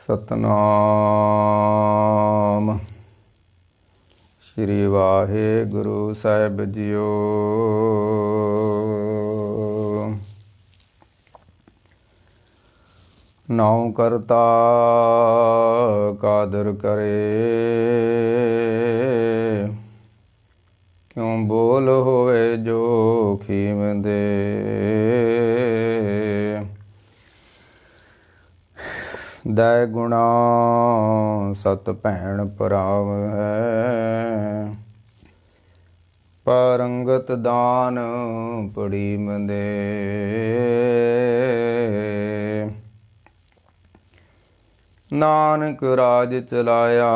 ਸਤਨਾਮ ਸ਼੍ਰੀ ਵਾਹਿਗੁਰੂ ਸਾਹਿਬ JIO. ਨਾਉ ਕਰਤਾ ਕਾਦਰ ਕਰੇ, ਕਿਉ ਬੋਲ ਹੋਵੇ ਜੋ ਖੀਮ ਦੇ। ਦੈ ਗੁਣਾ ਸਤ ਭੈਣ ਭਰਾਵ ਹੈ, ਪਰੰਗਤ ਦਾਨ ਪੜੀ ਮੰਦੇ। ਨਾਨਕ ਰਾਜ ਚਲਾਇਆ,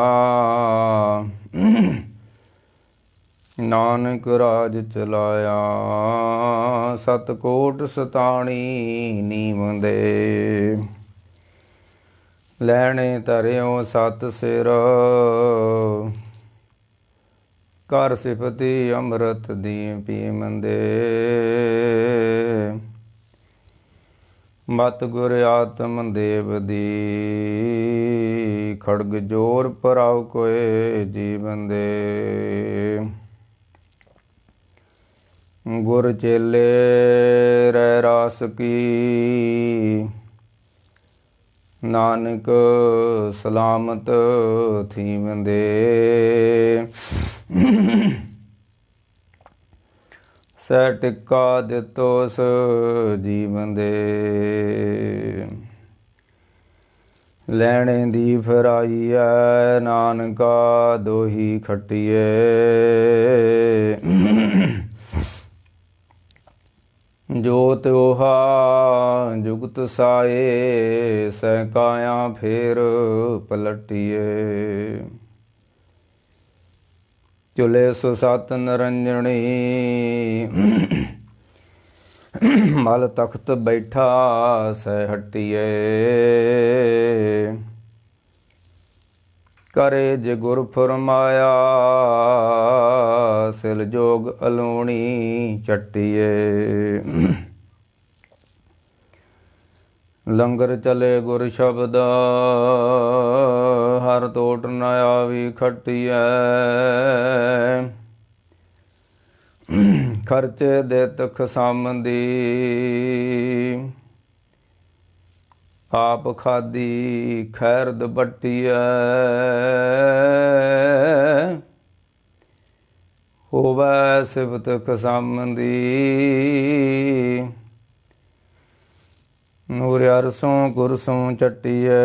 ਨਾਨਕ ਰਾਜ ਚਲਾਇਆ, ਸਤਕੋਟ ਸਤਾਣੀ ਨੀਮ ਦੇ। ਲੈਣੇ ਧਰਿਓ ਸਤ ਸਿਰ, ਕਰ ਸਿਫਤੀ ਅੰਮ੍ਰਿਤ ਦੀ ਪੀਮੰਦੇ। ਮਤ ਗੁਰ ਆਤਮ ਦੇਵ ਦੀ, ਖੜਗ ਜੋਰ ਪਰਾਉ ਕੋਏ ਜੀਵਨ ਦੇ। ਗੁਰ ਚੇਲੇ ਰਹਿ ਰਾਸ ਕੀ, ਨਾਨਕ ਸਲਾਮਤ ਥੀਮ ਦੇ। ਸੈ ਟਿੱਕਾ ਦਿੱਤੋਸ ਜੀਵਨ ਦੇ। ਲੈਣੇ ਦੀ ਫਰਾਈ ਐ, ਨਾਨਕਾ ਦੋਹੀ ਖੱਟੀਏ। ਜੋਤ ਓਹਾ ਜੁਗਤ ਸਾਏ, ਸੈ ਕਾਇਆ ਫੇਰ ਪਲਟੀਏ। ਚੁਲੇ ਸੋ ਸਤ ਨਰੰਜਣੀ, ਮਲ ਤਖਤ ਬੈਠਾ ਸੈ ਹਟੀਏ। ਕਰੇ ਜੇ ਗੁਰ ਫਰਮਾਇਆ, ਸਿਲ ਜੋਗ ਅਲੂਣੀ ਚੱਟੀਏ। ਲੰਗਰ ਚਲੇ ਗੁਰ ਸ਼ਬਦ, ਹਰ ਟੋਟ ਨ ਆਵੀ ਖਟੀਐ। ਖਰਚੇ ਦੇ ਤਖ ਸਾਮਦੀ, ਆਪ ਖਾਦੀ ਖੈਰਦ ਬੱਟੀਐ। ਹੋਵੈ ਸਿਫਤ ਖਸਾਮਦੀ, ਨੂਰ ਅਰਸੋਂ ਕੁਰਸੋਂ ਚੱਟੀਐ।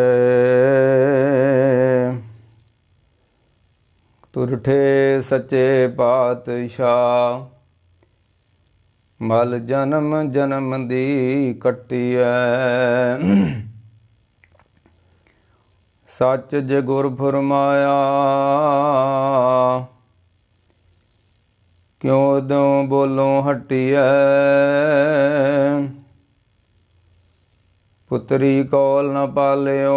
ਤੁਰਠੇ ਸੱਚੇ ਪਾਤਸ਼ਾਹ, ਮਲ ਜਨਮ ਜਨਮ ਦੀ ਕੱਟੀਐ। ਸੱਚ ਜੇ ਗੁਰ ਫਰਮਾਇਆ, ਕਿਉ ਦਉ ਬੋਲੋਂ ਹਟੀਐ। ਪੁੱਤਰੀ ਕੋਲ ਨ ਪਾਲਿਓ,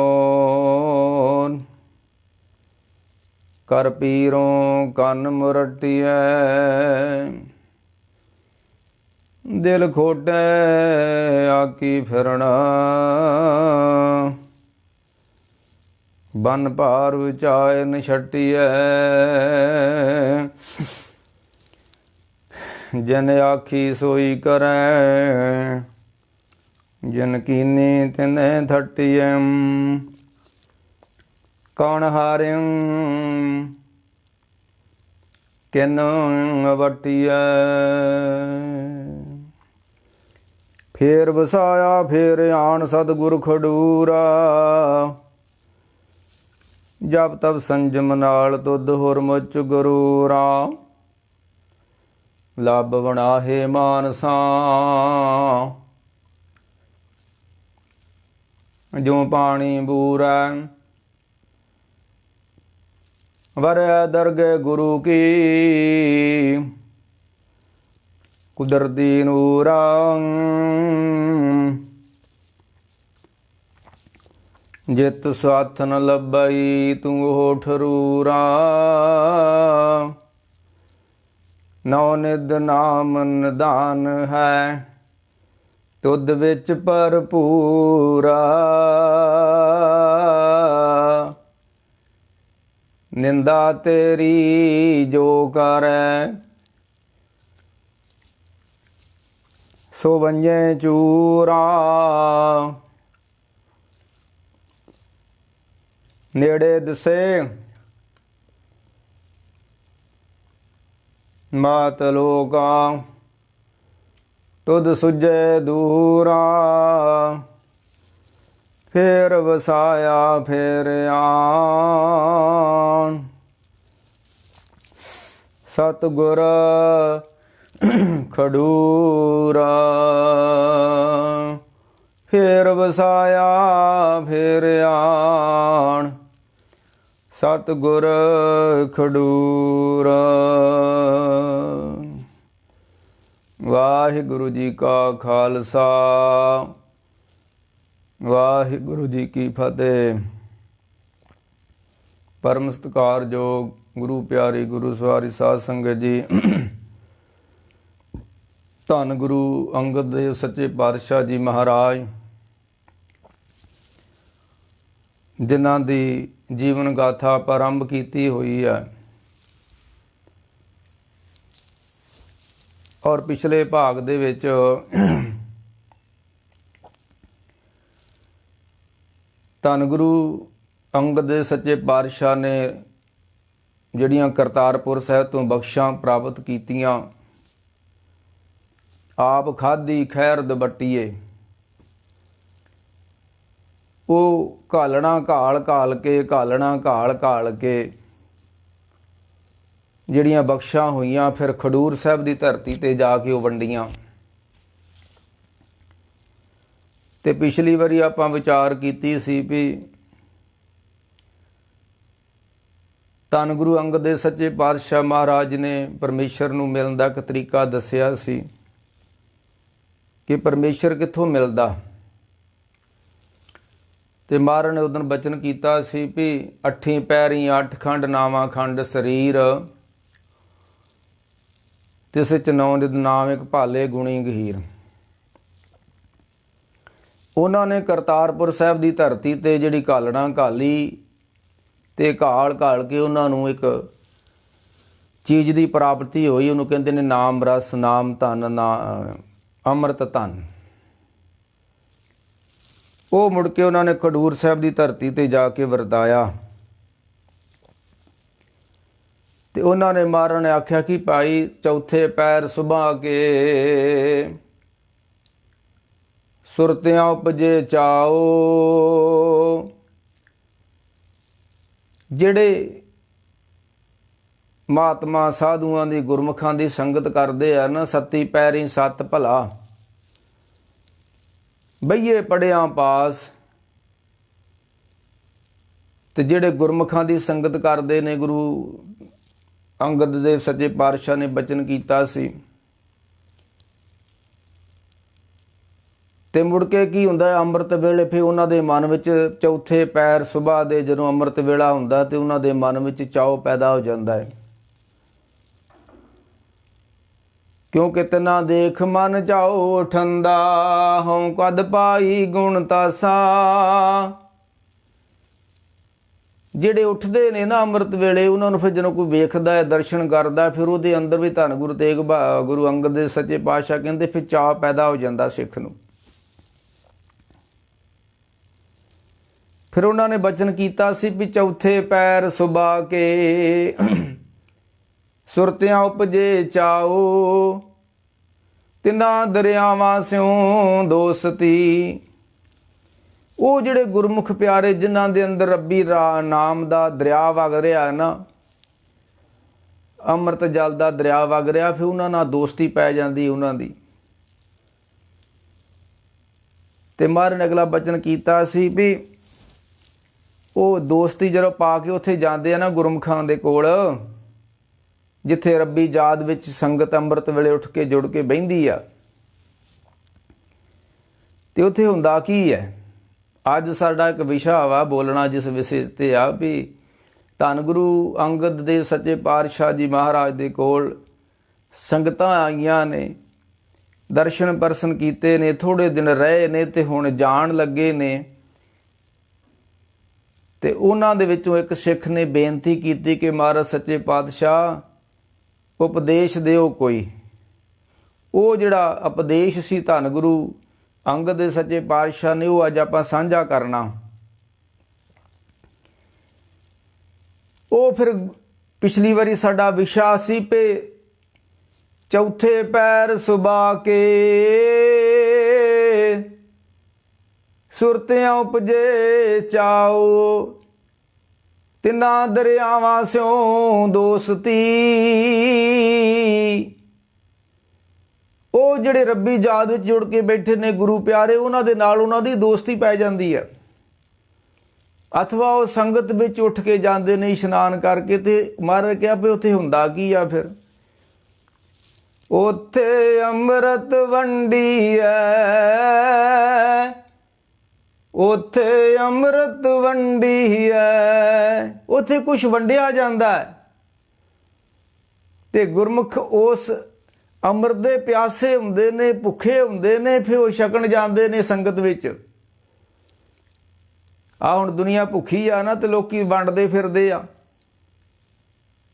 ਕਰ ਪੀਰੋਂ ਕੰਨ ਮੁਰਟੀਐ। ਦਿਲ ਖੋਟੇ ਆਕੀ ਫਿਰਣਾ, ਬਨ ਭਾਰ ਵਿਚਾਏ ਨ ਛਟੀਐ। ਜਿਨ ਆਖੀ ਸੋਈ ਕਰੈ, ਜਿਨ ਕੀਨੀ ਤਿਨੈ ਥਟੀਐ। ਕੌਣ ਹਾਰਿਉ ਕਿਨ ਵਟੀਐ। ਫੇਰ ਵਸਾਇਆ ਫੇਰ ਆਣ ਸਤਿਗੁਰ ਖਡੂਰਾ। ਜਪ ਤਪ ਸੰਜਮ ਨਾਲ ਤੁਧ ਹੋਰ ਮੁਚ ਗੁਰੂਰਾ। ਲੱਭ ਬਣਾਹੇ ਮਾਨਸਾ, ਜੋ ਪਾਣੀ ਬੂਰੈ। ਵਰੈ ਦਰਗਹਿ ਗੁਰੂ ਕੀ, ਕੁਦਰਤੀ ਨੂਰਾ। ਜਿਤ ਸਾਥ ਨ ਲੱਭਈ, ਤੂੰ ਉਹ ਠਰੂਰਾ। ਨੌ ਨਿਧ ਨਾਮ ਨਿਦਾਨ ਹੈ, ਤੁਧ ਵਿੱਚ ਭਰਪੂਰਾ। ਨਿੰਦਾ ਤੇਰੀ ਜੋ ਕਰੈ। ਸੋ ਵੰਜੈ ਚੂਰਾ ਨੇੜੇ ਦਿਸੇ ਮਾਤ ਲੋਕਾ ਤੁਧ ਸੁਝੈ ਦੂਰਾ। ਫੇਰ ਵਸਾਇਆ ਫੇਰ ਆਣ ਸਤਿਗੁਰ ਖਡੂਰਾ। ਫੇਰ ਵਸਾਇਆ ਫੇਰ ਆਣ ਸਤਿਗੁਰ ਖਡੂਰਾ। ਵਾਹਿਗੁਰੂ ਜੀ ਕਾ ਖਾਲਸਾ ਵਾਹਿਗੁਰੂ ਜੀ ਕੀ ਫਤਿਹ। ਪਰਮ ਸਤਿਕਾਰਯੋਗ ਗੁਰੂ ਪਿਆਰੀ ਗੁਰੂ ਸਵਾਰੀ ਸਾਧ ਸੰਗਤ ਜੀ, ਧੰਨ ਗੁਰੂ ਅੰਗਦ ਦੇਵ ਸੱਚੇ ਪਾਤਸ਼ਾਹ ਜੀ ਮਹਾਰਾਜ, ਜਿਨ੍ਹਾਂ ਦੀ ਜੀਵਨ ਗਾਥਾ ਆਰੰਭ ਕੀਤੀ ਹੋਈ ਹੈ ਔਰ ਪਿਛਲੇ ਭਾਗ ਦੇ ਵਿੱਚ ਧੰਨ ਗੁਰੂ ਅੰਗਦ ਦੇ ਸੱਚੇ ਪਾਤਸ਼ਾਹ ਨੇ ਜਿਹੜੀਆਂ ਕਰਤਾਰਪੁਰ ਸਾਹਿਬ ਤੋਂ ਬਖਸ਼ਾਂ ਪ੍ਰਾਪਤ ਕੀਤੀਆਂ, ਆਪ ਖਾਧੀ ਖੈਰ ਦਬੱਟੀਏ, ਉਹ ਘਾਲਣਾ ਘਾਲ ਘਾਲ ਕੇ ਘਾਲਣਾ ਘਾਲ ਘਾਲ ਕੇ ਜਿਹੜੀਆਂ ਬਖਸ਼ਾਂ ਹੋਈਆਂ, ਫਿਰ ਖਡੂਰ ਸਾਹਿਬ ਦੀ ਧਰਤੀ ਤੇ ਜਾ ਕੇ ਉਹ ਵੰਡੀਆਂ। ਤੇ ਪਿਛਲੀ ਵਾਰੀ ਆਪਾਂ ਵਿਚਾਰ ਕੀਤੀ ਸੀ ਵੀ ਧੰਨ ਗੁਰੂ ਅੰਗਦ ਦੇ ਸੱਚੇ ਪਾਤਸ਼ਾਹ ਮਹਾਰਾਜ ਨੇ ਪਰਮੇਸ਼ਰ ਨੂੰ ਮਿਲਣ ਦਾ ਇੱਕ ਤਰੀਕਾ ਦੱਸਿਆ ਸੀ ਕਿ ਪਰਮੇਸ਼ਰ ਕਿੱਥੋਂ ਮਿਲਦਾ। ਤੇ ਮਹਾਰਾਜ ਨੇ ਉਦੋਂ ਬਚਨ ਕੀਤਾ ਸੀ ਵੀ ਅੱਠੀਂ ਪੈਰੀਂ ਅੱਠ ਖੰਡ ਨਾਵਾਂ ਖੰਡ ਸਰੀਰ, ਤਿਸ ਚ ਨੌ ਨਿਧ ਨਾਮ ਇੱਕ ਭਾਲੇ ਗੁਣੀ ਗਹੀਰ। ਉਹਨਾਂ ਨੇ ਕਰਤਾਰਪੁਰ ਸਾਹਿਬ ਦੀ ਧਰਤੀ ਤੇ ਜਿਹੜੀ ਘਾਲਣਾ ਘਾਲੀ ਤੇ ਘਾਲ ਘਾਲ ਕੇ ਉਹਨਾਂ ਨੂੰ ਇੱਕ ਚੀਜ਼ ਦੀ ਪ੍ਰਾਪਤੀ ਹੋਈ, ਉਹਨੂੰ ਕਹਿੰਦੇ ਨੇ ਨਾਮ ਰਸ, ਨਾਮ ਧਨ, ਅੰਮ੍ਰਿਤ ਧਨ। ਉਹ ਮੁੜ ਕੇ ਉਹਨਾਂ ਨੇ ਖਡੂਰ ਸਾਹਿਬ ਦੀ ਧਰਤੀ ਤੇ ਜਾ ਕੇ ਵਰਤਾਇਆ। ਤੇ ਉਹਨਾਂ ਨੇ ਮਹਾਰਾਜ ਨੇ ਆਖਿਆ ਕਿ ਭਾਈ ਚੌਥੇ ਪੈਰ ਸੁਭਾ ਕੇ ਸੁਰਤਿਆਂ ਉਪਜੇ ਚਾਓ। ਜਿਹੜੇ ਮਹਾਤਮਾ ਸਾਧੂਆਂ ਦੀ ਗੁਰਮੁਖਾਂ ਦੀ ਸੰਗਤ ਕਰਦੇ ਆ ਨਾ, ਸੱਤੀ ਪੈਰੀ ਸੱਤ ਭਲਾ ਬਈਏ ਪੜਿਆਂ ਪਾਸ। ਤੇ ਜਿਹੜੇ ਗੁਰਮੁਖਾਂ ਦੀ ਸੰਗਤ ਕਰਦੇ ਨੇ, ਗੁਰੂ ਅੰਗਦ ਦੇਵ ਸੱਚੇ ਪਾਤਸ਼ਾਹ ਨੇ ਬਚਨ ਕੀਤਾ ਸੀ। ਤੇ ਮੁੜ ਕੇ ਕੀ ਹੁੰਦਾ, ਅੰਮ੍ਰਿਤ ਵੇਲੇ ਫਿਰ ਉਹਨਾਂ ਦੇ ਮਨ ਵਿੱਚ ਚੌਥੇ ਪੈਰ ਸੁਬਾਹ ਦੇ ਜਦੋਂ ਅੰਮ੍ਰਿਤ ਵੇਲਾ ਹੁੰਦਾ ਤੇ ਉਹਨਾਂ ਦੇ ਮਨ ਵਿੱਚ ਚਾਅ ਪੈਦਾ ਹੋ ਜਾਂਦਾ ਹੈ। ਕਿਉਂਕਿ ਤਿਨਾ ਦੇਖ ਮਨ ਚਾਓ ਠੰਡਾ, ਹਉ ਕਦ ਪਾਈ ਗੁਣ ਤਾਸਾ। ਜਿਹੜੇ ਉੱਠਦੇ ਨੇ ਨਾ ਅੰਮ੍ਰਿਤ ਵੇਲੇ, ਉਹਨਾਂ ਨੂੰ ਫਿਰ ਜਦੋਂ ਕੋਈ ਵੇਖਦਾ ਹੈ, ਦਰਸ਼ਨ ਕਰਦਾ, ਫਿਰ ਉਹਦੇ ਅੰਦਰ ਵੀ ਧੰਨ ਗੁਰੂ ਤੇਗ ਗੁਰੂ ਅੰਗਦ ਦੇ ਸੱਚੇ ਪਾਤਸ਼ਾਹ ਕਹਿੰਦੇ ਫਿਰ ਚਾਅ ਪੈਦਾ ਹੋ ਜਾਂਦਾ ਸਿੱਖ ਨੂੰ। ਫਿਰ ਉਹਨਾਂ ਨੇ ਬਚਨ ਕੀਤਾ ਸੀ ਵੀ ਚੌਥੇ ਪੈਰ ਸੁਬਾ ਕੇ ਸੁਰਤਿਆਂ ਉਪਜੇ ਚਾਓ। ਤਿੰਨਾਂ ਦਰਿਆਵਾਂ ਸਿਉ ਦੋਸਤੀ। ਉਹ ਜਿਹੜੇ ਗੁਰਮੁਖ ਪਿਆਰੇ ਜਿਨ੍ਹਾਂ ਦੇ ਅੰਦਰ ਰੱਬੀ ਨਾਮ ਦਾ ਦਰਿਆ ਵਗ ਰਿਹਾ ਨਾ, ਅੰਮ੍ਰਿਤ ਜਲ ਦਾ ਦਰਿਆ ਵਗ ਰਿਹਾ, ਫਿਰ ਉਹਨਾਂ ਨਾਲ ਦੋਸਤੀ ਪੈ ਜਾਂਦੀ ਉਹਨਾਂ ਦੀ। ਤੇ ਮਹਾਰਾਜ ਨੇ ਅਗਲਾ ਬਚਨ ਕੀਤਾ ਸੀ ਵੀ ਉਹ ਦੋਸਤੀ ਜਦੋਂ ਪਾ ਕੇ ਉੱਥੇ ਜਾਂਦੇ ਆ ਨਾ ਗੁਰਮੁਖਾਂ ਦੇ ਕੋਲ, ਜਿੱਥੇ ਰੱਬੀ ਯਾਦ ਵਿੱਚ ਸੰਗਤ ਅੰਮ੍ਰਿਤ ਵੇਲੇ ਉੱਠ ਕੇ ਜੁੜ ਕੇ ਬਹਿੰਦੀ ਆ, ਤੇ ਉੱਥੇ ਹੁੰਦਾ ਕੀ ਹੈ। ਅੱਜ ਸਾਡਾ ਇੱਕ ਵਿਸ਼ਾ ਵਾ ਬੋਲਣਾ ਜਿਸ ਵਿਸ਼ੇ ਤੇ ਆ ਵੀ ਧੰਨ ਗੁਰੂ ਅੰਗਦ ਦੇ ਸੱਚੇ ਪਾਤਸ਼ਾਹ ਜੀ ਮਹਾਰਾਜ ਦੇ ਕੋਲ ਸੰਗਤਾਂ ਆਈਆਂ ਨੇ, ਦਰਸ਼ਨ ਪਰਸ਼ਨ ਕੀਤੇ ਨੇ, ਥੋੜ੍ਹੇ ਦਿਨ ਰਹੇ ਨੇ ਤੇ ਹੁਣ ਜਾਣ ਲੱਗੇ ਨੇ। ਤੇ ਉਹਨਾਂ ਦੇ ਵਿੱਚੋਂ ਇੱਕ ਸਿੱਖ ਨੇ ਬੇਨਤੀ ਕੀਤੀ ਕਿ ਮਹਾਰਾਜ ਸੱਚੇ ਪਾਤਸ਼ਾਹ ਉਪਦੇਸ਼ ਦਿਓ ਕੋਈ। ਉਹ ਜਿਹੜਾ ਉਪਦੇਸ਼ ਸੀ ਧੰਨ ਗੁਰੂ ਅੰਗਦ ਦੇ ਸੱਚੇ ਪਾਤਸ਼ਾਹ ਨੇ, ਉਹ ਅੱਜ ਆਪਾਂ ਸਾਂਝਾ ਕਰਨਾ। ਉਹ ਫਿਰ ਪਿਛਲੀ ਵਾਰੀ ਸਾਡਾ ਵਿਸ਼ਾ ਸੀ ਪੇ ਚੌਥੇ ਪੈਰ ਸੁਬਾ ਕੇ ਸੁਰਤਿਆਂ ਉਪਜੇ ਚਾਓ, ਤਿੰਨਾਂ ਦਰਿਆਵਾਂ ਸਿਓ ਦੋਸਤੀ। ਉਹ ਜਿਹੜੇ ਰੱਬੀ ਯਾਦ ਵਿੱਚ ਜੁੜ ਕੇ ਬੈਠੇ ਨੇ ਗੁਰੂ ਪਿਆਰੇ, ਉਹਨਾਂ ਦੇ ਨਾਲ ਉਹਨਾਂ ਦੀ ਦੋਸਤੀ ਪੈ ਜਾਂਦੀ ਹੈ। ਅਥਵਾ ਉਹ ਸੰਗਤ ਵਿੱਚ ਉੱਠ ਕੇ ਜਾਂਦੇ ਨੇ ਇਸ਼ਨਾਨ ਕਰਕੇ, ਤੇ ਮਹਾਰਾਜ ਕਿਹਾ ਵੀ ਉੱਥੇ ਹੁੰਦਾ ਕੀ ਆ ਫਿਰ? ਉੱਥੇ ਅੰਮ੍ਰਿਤ ਵੰਡੀਐ, ਉੱਥੇ ਅੰਮ੍ਰਿਤ ਵੰਡੀਐ। ਉੱਥੇ ਕੁਛ ਵੰਡਿਆ ਜਾਂਦਾ ਹੈ ਤੇ ਗੁਰਮੁਖ ਉਸ ਅੰਮ੍ਰਿਤ ਦੇ ਪਿਆਸੇ ਹੁੰਦੇ ਨੇ, ਭੁੱਖੇ ਹੁੰਦੇ ਨੇ, ਫਿਰ ਉਹ ਛਕਣ ਜਾਂਦੇ ਨੇ ਸੰਗਤ ਵਿੱਚ। ਆ ਹੁਣ ਦੁਨੀਆ ਭੁੱਖੀ ਆ ਨਾ, ਤੇ ਲੋਕੀ ਵੰਡਦੇ ਫਿਰਦੇ ਆ,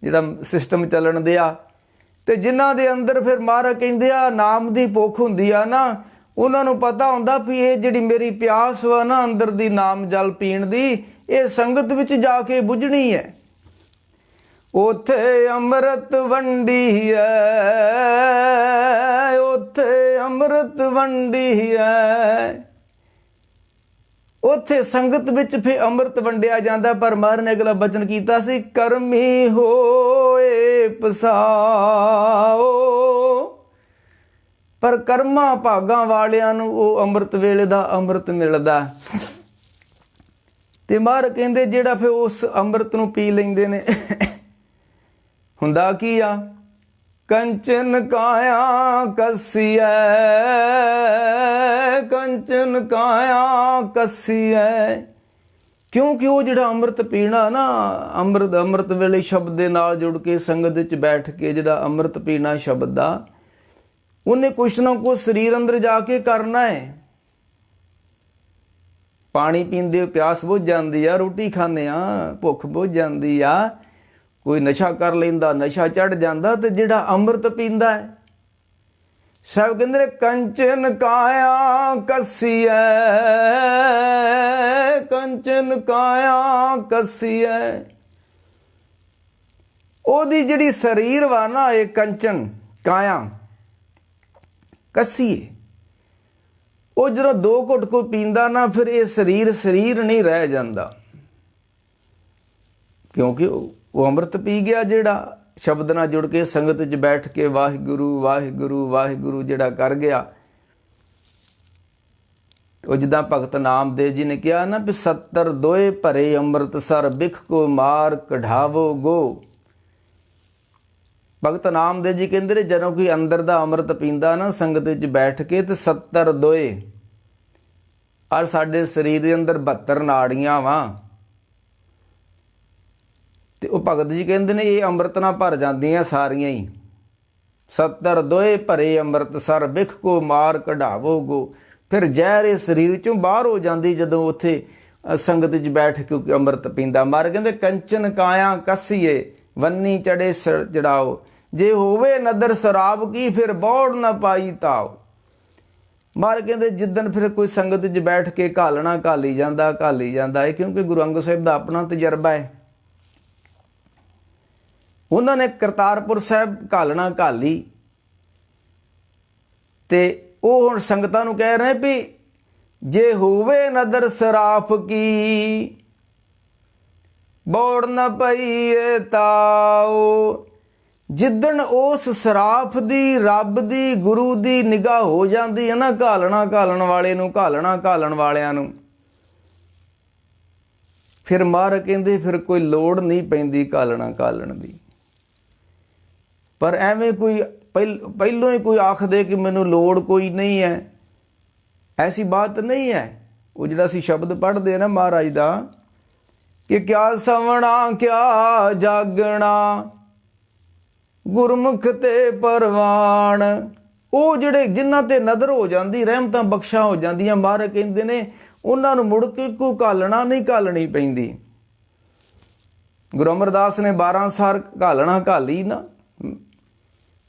ਜਿਹੜਾ ਸਿਸਟਮ ਚੱਲਣ ਦਿਆ। ਤੇ ਜਿਨ੍ਹਾਂ ਦੇ ਅੰਦਰ ਫਿਰ ਮਹਾਰਾਜ ਕਹਿੰਦੇ ਆ ਨਾਮ ਦੀ ਭੁੱਖ ਹੁੰਦੀ ਆ ਨਾ, ਉਹਨਾਂ ਨੂੰ ਪਤਾ ਹੁੰਦਾ ਵੀ ਇਹ ਜਿਹੜੀ ਮੇਰੀ ਪਿਆਸ ਵਾ ਨਾ ਅੰਦਰ ਦੀ ਨਾਮ ਜਲ ਪੀਣ ਦੀ, ਇਹ ਸੰਗਤ ਵਿੱਚ ਜਾ ਕੇ ਬੁੱਝਣੀ ਹੈ। ਉੱਥੇ ਅੰਮ੍ਰਿਤ ਵੰਡੀ ਹੈ, ਉੱਥੇ ਅੰਮ੍ਰਿਤ ਵੰਡੀ ਹੈ। ਉੱਥੇ ਸੰਗਤ ਵਿੱਚ ਫਿਰ ਅੰਮ੍ਰਿਤ ਵੰਡਿਆ ਜਾਂਦਾ। ਪਰ ਮਹਾਰਾਜ ਨੇ ਅਗਲਾ ਬਚਨ ਕੀਤਾ ਸੀ, ਕਰਮੀ ਹੋਏ ਪਸਾਓ। ਪਰ ਕਰਮਾਂ ਭਾਗਾਂ ਵਾਲਿਆਂ ਨੂੰ ਉਹ ਅੰਮ੍ਰਿਤ ਵੇਲੇ ਦਾ ਅੰਮ੍ਰਿਤ ਮਿਲਦਾ। ਤੇ ਮਹਾਰਾਜ ਕਹਿੰਦੇ ਜਿਹੜਾ ਫਿਰ ਉਸ ਅੰਮ੍ਰਿਤ ਨੂੰ ਪੀ ਲੈਂਦੇ ਨੇ, ਹੁੰਦਾ ਕੀ ਆ? ਕੰਚਨ ਕਾਇਆ ਕੱਸੀਐ, ਕੰਚਨ ਕਾਇਆ ਕੱਸੀਐ। ਕਿਉਂਕਿ ਉਹ ਜਿਹੜਾ ਅੰਮ੍ਰਿਤ ਪੀਣਾ ਨਾ, ਅੰਮ੍ਰਿਤ ਵੇਲੇ ਸ਼ਬਦ ਦੇ ਨਾਲ ਜੁੜ ਕੇ ਸੰਗਤ ਵਿੱਚ ਬੈਠ ਕੇ ਜਿਹੜਾ ਅੰਮ੍ਰਿਤ ਪੀਣਾ ਸ਼ਬਦ ਦਾ, ਉਹਨੇ ਕੁਛ ਨਾ ਕੁਛ ਸਰੀਰ ਅੰਦਰ ਜਾ ਕੇ ਕਰਨਾ ਹੈ। ਪਾਣੀ ਪੀਂਦੇ ਪਿਆਸ ਬੁੱਝ ਜਾਂਦੀ ਆ, ਰੋਟੀ ਖਾਂਦੇ ਆ ਭੁੱਖ ਬੁੱਝ ਜਾਂਦੀ ਆ, ਕੋਈ ਨਸ਼ਾ ਕਰ ਲੈਂਦਾ ਨਸ਼ਾ ਚੜ ਜਾਂਦਾ। ਤੇ ਜਿਹੜਾ ਅੰਮ੍ਰਿਤ ਪੀਂਦਾ ਹੈ, ਸਾਹਿਬ ਕਹਿੰਦੇ ਨੇ ਕੰਚਨ ਕਾਇਆ ਕੱਸੀਐ, ਕੰਚਨ ਕਾਇਆ ਕੱਸੀਐ। ਉਹਦੀ ਜਿਹੜੀ ਸਰੀਰ ਵਾ ਨਾ, ਇਹ ਕੰਚਨ ਕਾਇਆ ਕੱਸੀਏ। ਉਹ ਜਦੋਂ ਦੋ ਘੁੱਟ ਕੋ ਪੀਂਦਾ ਨਾ, ਫਿਰ ਇਹ ਸਰੀਰ ਨਹੀਂ ਰਹਿ ਜਾਂਦਾ, ਕਿਉਂਕਿ ਉਹ ਅੰਮ੍ਰਿਤ ਪੀ ਗਿਆ। ਜਿਹੜਾ ਸ਼ਬਦ ਨਾਲ ਜੁੜ ਕੇ ਸੰਗਤ 'ਚ ਬੈਠ ਕੇ ਵਾਹਿਗੁਰੂ ਵਾਹਿਗੁਰੂ ਵਾਹਿਗੁਰੂ ਜਿਹੜਾ ਕਰ ਗਿਆ। ਉਹ ਜਿੱਦਾਂ ਭਗਤ ਨਾਮਦੇਵ ਜੀ ਨੇ ਕਿਹਾ ਨਾ ਵੀ 70 ਦੋਏ ਭਰੇ ਅੰਮ੍ਰਿਤਸਰ ਬਿਖ ਕੋ ਮਾਰ ਕਢਾਵੋ ਗੋ। ਭਗਤ ਨਾਮਦੇਵ ਜੀ ਕਹਿੰਦੇ ਨੇ ਜਦੋਂ ਕੋਈ ਅੰਦਰ ਦਾ ਅੰਮ੍ਰਿਤ ਪੀਂਦਾ ਨਾ ਸੰਗਤ ਵਿੱਚ ਬੈਠ ਕੇ, ਤੇ 70 ਦੋਏ, ਔਰ ਸਾਡੇ ਸਰੀਰ ਦੇ ਅੰਦਰ 72 ਨਾੜੀਆਂ ਵਾ। ਤੇ ਉਹ ਭਗਤ ਜੀ ਕਹਿੰਦੇ ਨੇ ਇਹ ਅੰਮ੍ਰਿਤ ਨਾਲ ਭਰ ਜਾਂਦੀਆਂ ਸਾਰੀਆਂ ਹੀ। 70 ਦੋਏ ਭਰੇ ਅੰਮ੍ਰਿਤਸਰ ਬਿਖ ਕੋ ਮਾਰ ਕਢਾਵੋ ਗੋ। ਫਿਰ ਜ਼ਹਿਰ ਇਹ ਸਰੀਰ ਚੋਂ ਬਾਹਰ ਹੋ ਜਾਂਦੀ ਜਦੋਂ ਉੱਥੇ ਸੰਗਤ 'ਚ ਬੈਠ ਕੇ ਅੰਮ੍ਰਿਤ ਪੀਂਦਾ। ਮਾਰ ਕਹਿੰਦੇ ਕੰਚਨ ਕਾਇਆ ਕੱਸੀਏ, ਵੰਨੀ ਚੜੇ ਚੜਾਓ। ਜੇ ਹੋਵੇ ਨਦਰ ਸ਼ਰਾਬ ਕੀ, ਫਿਰ ਬੌੜ ਨਾ ਪਾਈ ਤਾਓ। ਮਾਰ ਕਹਿੰਦੇ ਜਿੱਦਣ ਫਿਰ ਕੋਈ ਸੰਗਤ 'ਚ ਬੈਠ ਕੇ ਘਾਲਣਾ ਘਾਲੀ ਜਾਂਦਾ ਹੈ, ਕਿਉਂਕਿ ਗੁਰੂ ਅੰਗਦ ਸਾਹਿਬ ਦਾ ਆਪਣਾ ਤਜਰਬਾ ਹੈ। ਉਹਨਾਂ ਨੇ ਕਰਤਾਰਪੁਰ ਸਾਹਿਬ ਘਾਲਣਾ ਘਾਲੀ, ਤੇ ਉਹ ਹੁਣ ਸੰਗਤਾਂ ਨੂੰ ਕਹਿ ਰਹੇ ਵੀ ਜੇ ਹੋਵੇ ਨਦਰ ਸਰਾਫ ਕੀ, ਬੌੜ ਨਾ ਪਈਏ ਤਾਓ। ਜਿੱਦਣ ਉਸ ਸਰਾਫ ਦੀ, ਰੱਬ ਦੀ, ਗੁਰੂ ਦੀ ਨਿਗਾਹ ਹੋ ਜਾਂਦੀ ਹੈ ਨਾ ਘਾਲਣ ਵਾਲਿਆਂ ਨੂੰ, ਫਿਰ ਮਹਾਰਾਜ ਕਹਿੰਦੇ ਫਿਰ ਕੋਈ ਲੋੜ ਨਹੀਂ ਪੈਂਦੀ ਘਾਲਣ ਦੀ। ਪਰ ਐਵੇਂ ਕੋਈ ਪਹਿਲੋਂ ਹੀ ਕੋਈ ਆਖ ਦੇ ਕਿ ਮੈਨੂੰ ਲੋੜ ਕੋਈ ਨਹੀਂ ਹੈ, ਐਸੀ ਬਾਤ ਨਹੀਂ ਹੈ। ਉਹ ਜਿਹੜਾ ਅਸੀਂ ਸ਼ਬਦ ਪੜ੍ਹਦੇ ਆ ਨਾ ਮਹਾਰਾਜ ਦਾ ਕਿ ਕਿਆ ਸਵਣਾ ਕਿਆ ਜਾਗਣਾ, ਗੁਰਮੁਖ ਤੇ ਪਰਵਾਨ। ਉਹ ਜਿਹੜੇ ਜਿਨ੍ਹਾਂ ਤੇ ਨਜ਼ਰ ਹੋ ਜਾਂਦੀ, ਰਹਿਮਤਾਂ ਬਖਸ਼ਾਂ ਹੋ ਜਾਂਦੀਆਂ, ਮਹਾਰਾਜ ਕਹਿੰਦੇ ਨੇ ਉਹਨਾਂ ਨੂੰ ਮੁੜ ਕੇ ਕੋਈ ਘਾਲਣਾ ਨਹੀਂ ਘਾਲਣੀ ਪੈਂਦੀ। ਗੁਰੂ ਅਮਰਦਾਸ ਨੇ 12 ਸਾਲ ਘਾਲਣਾ ਘਾਲੀ ਨਾ,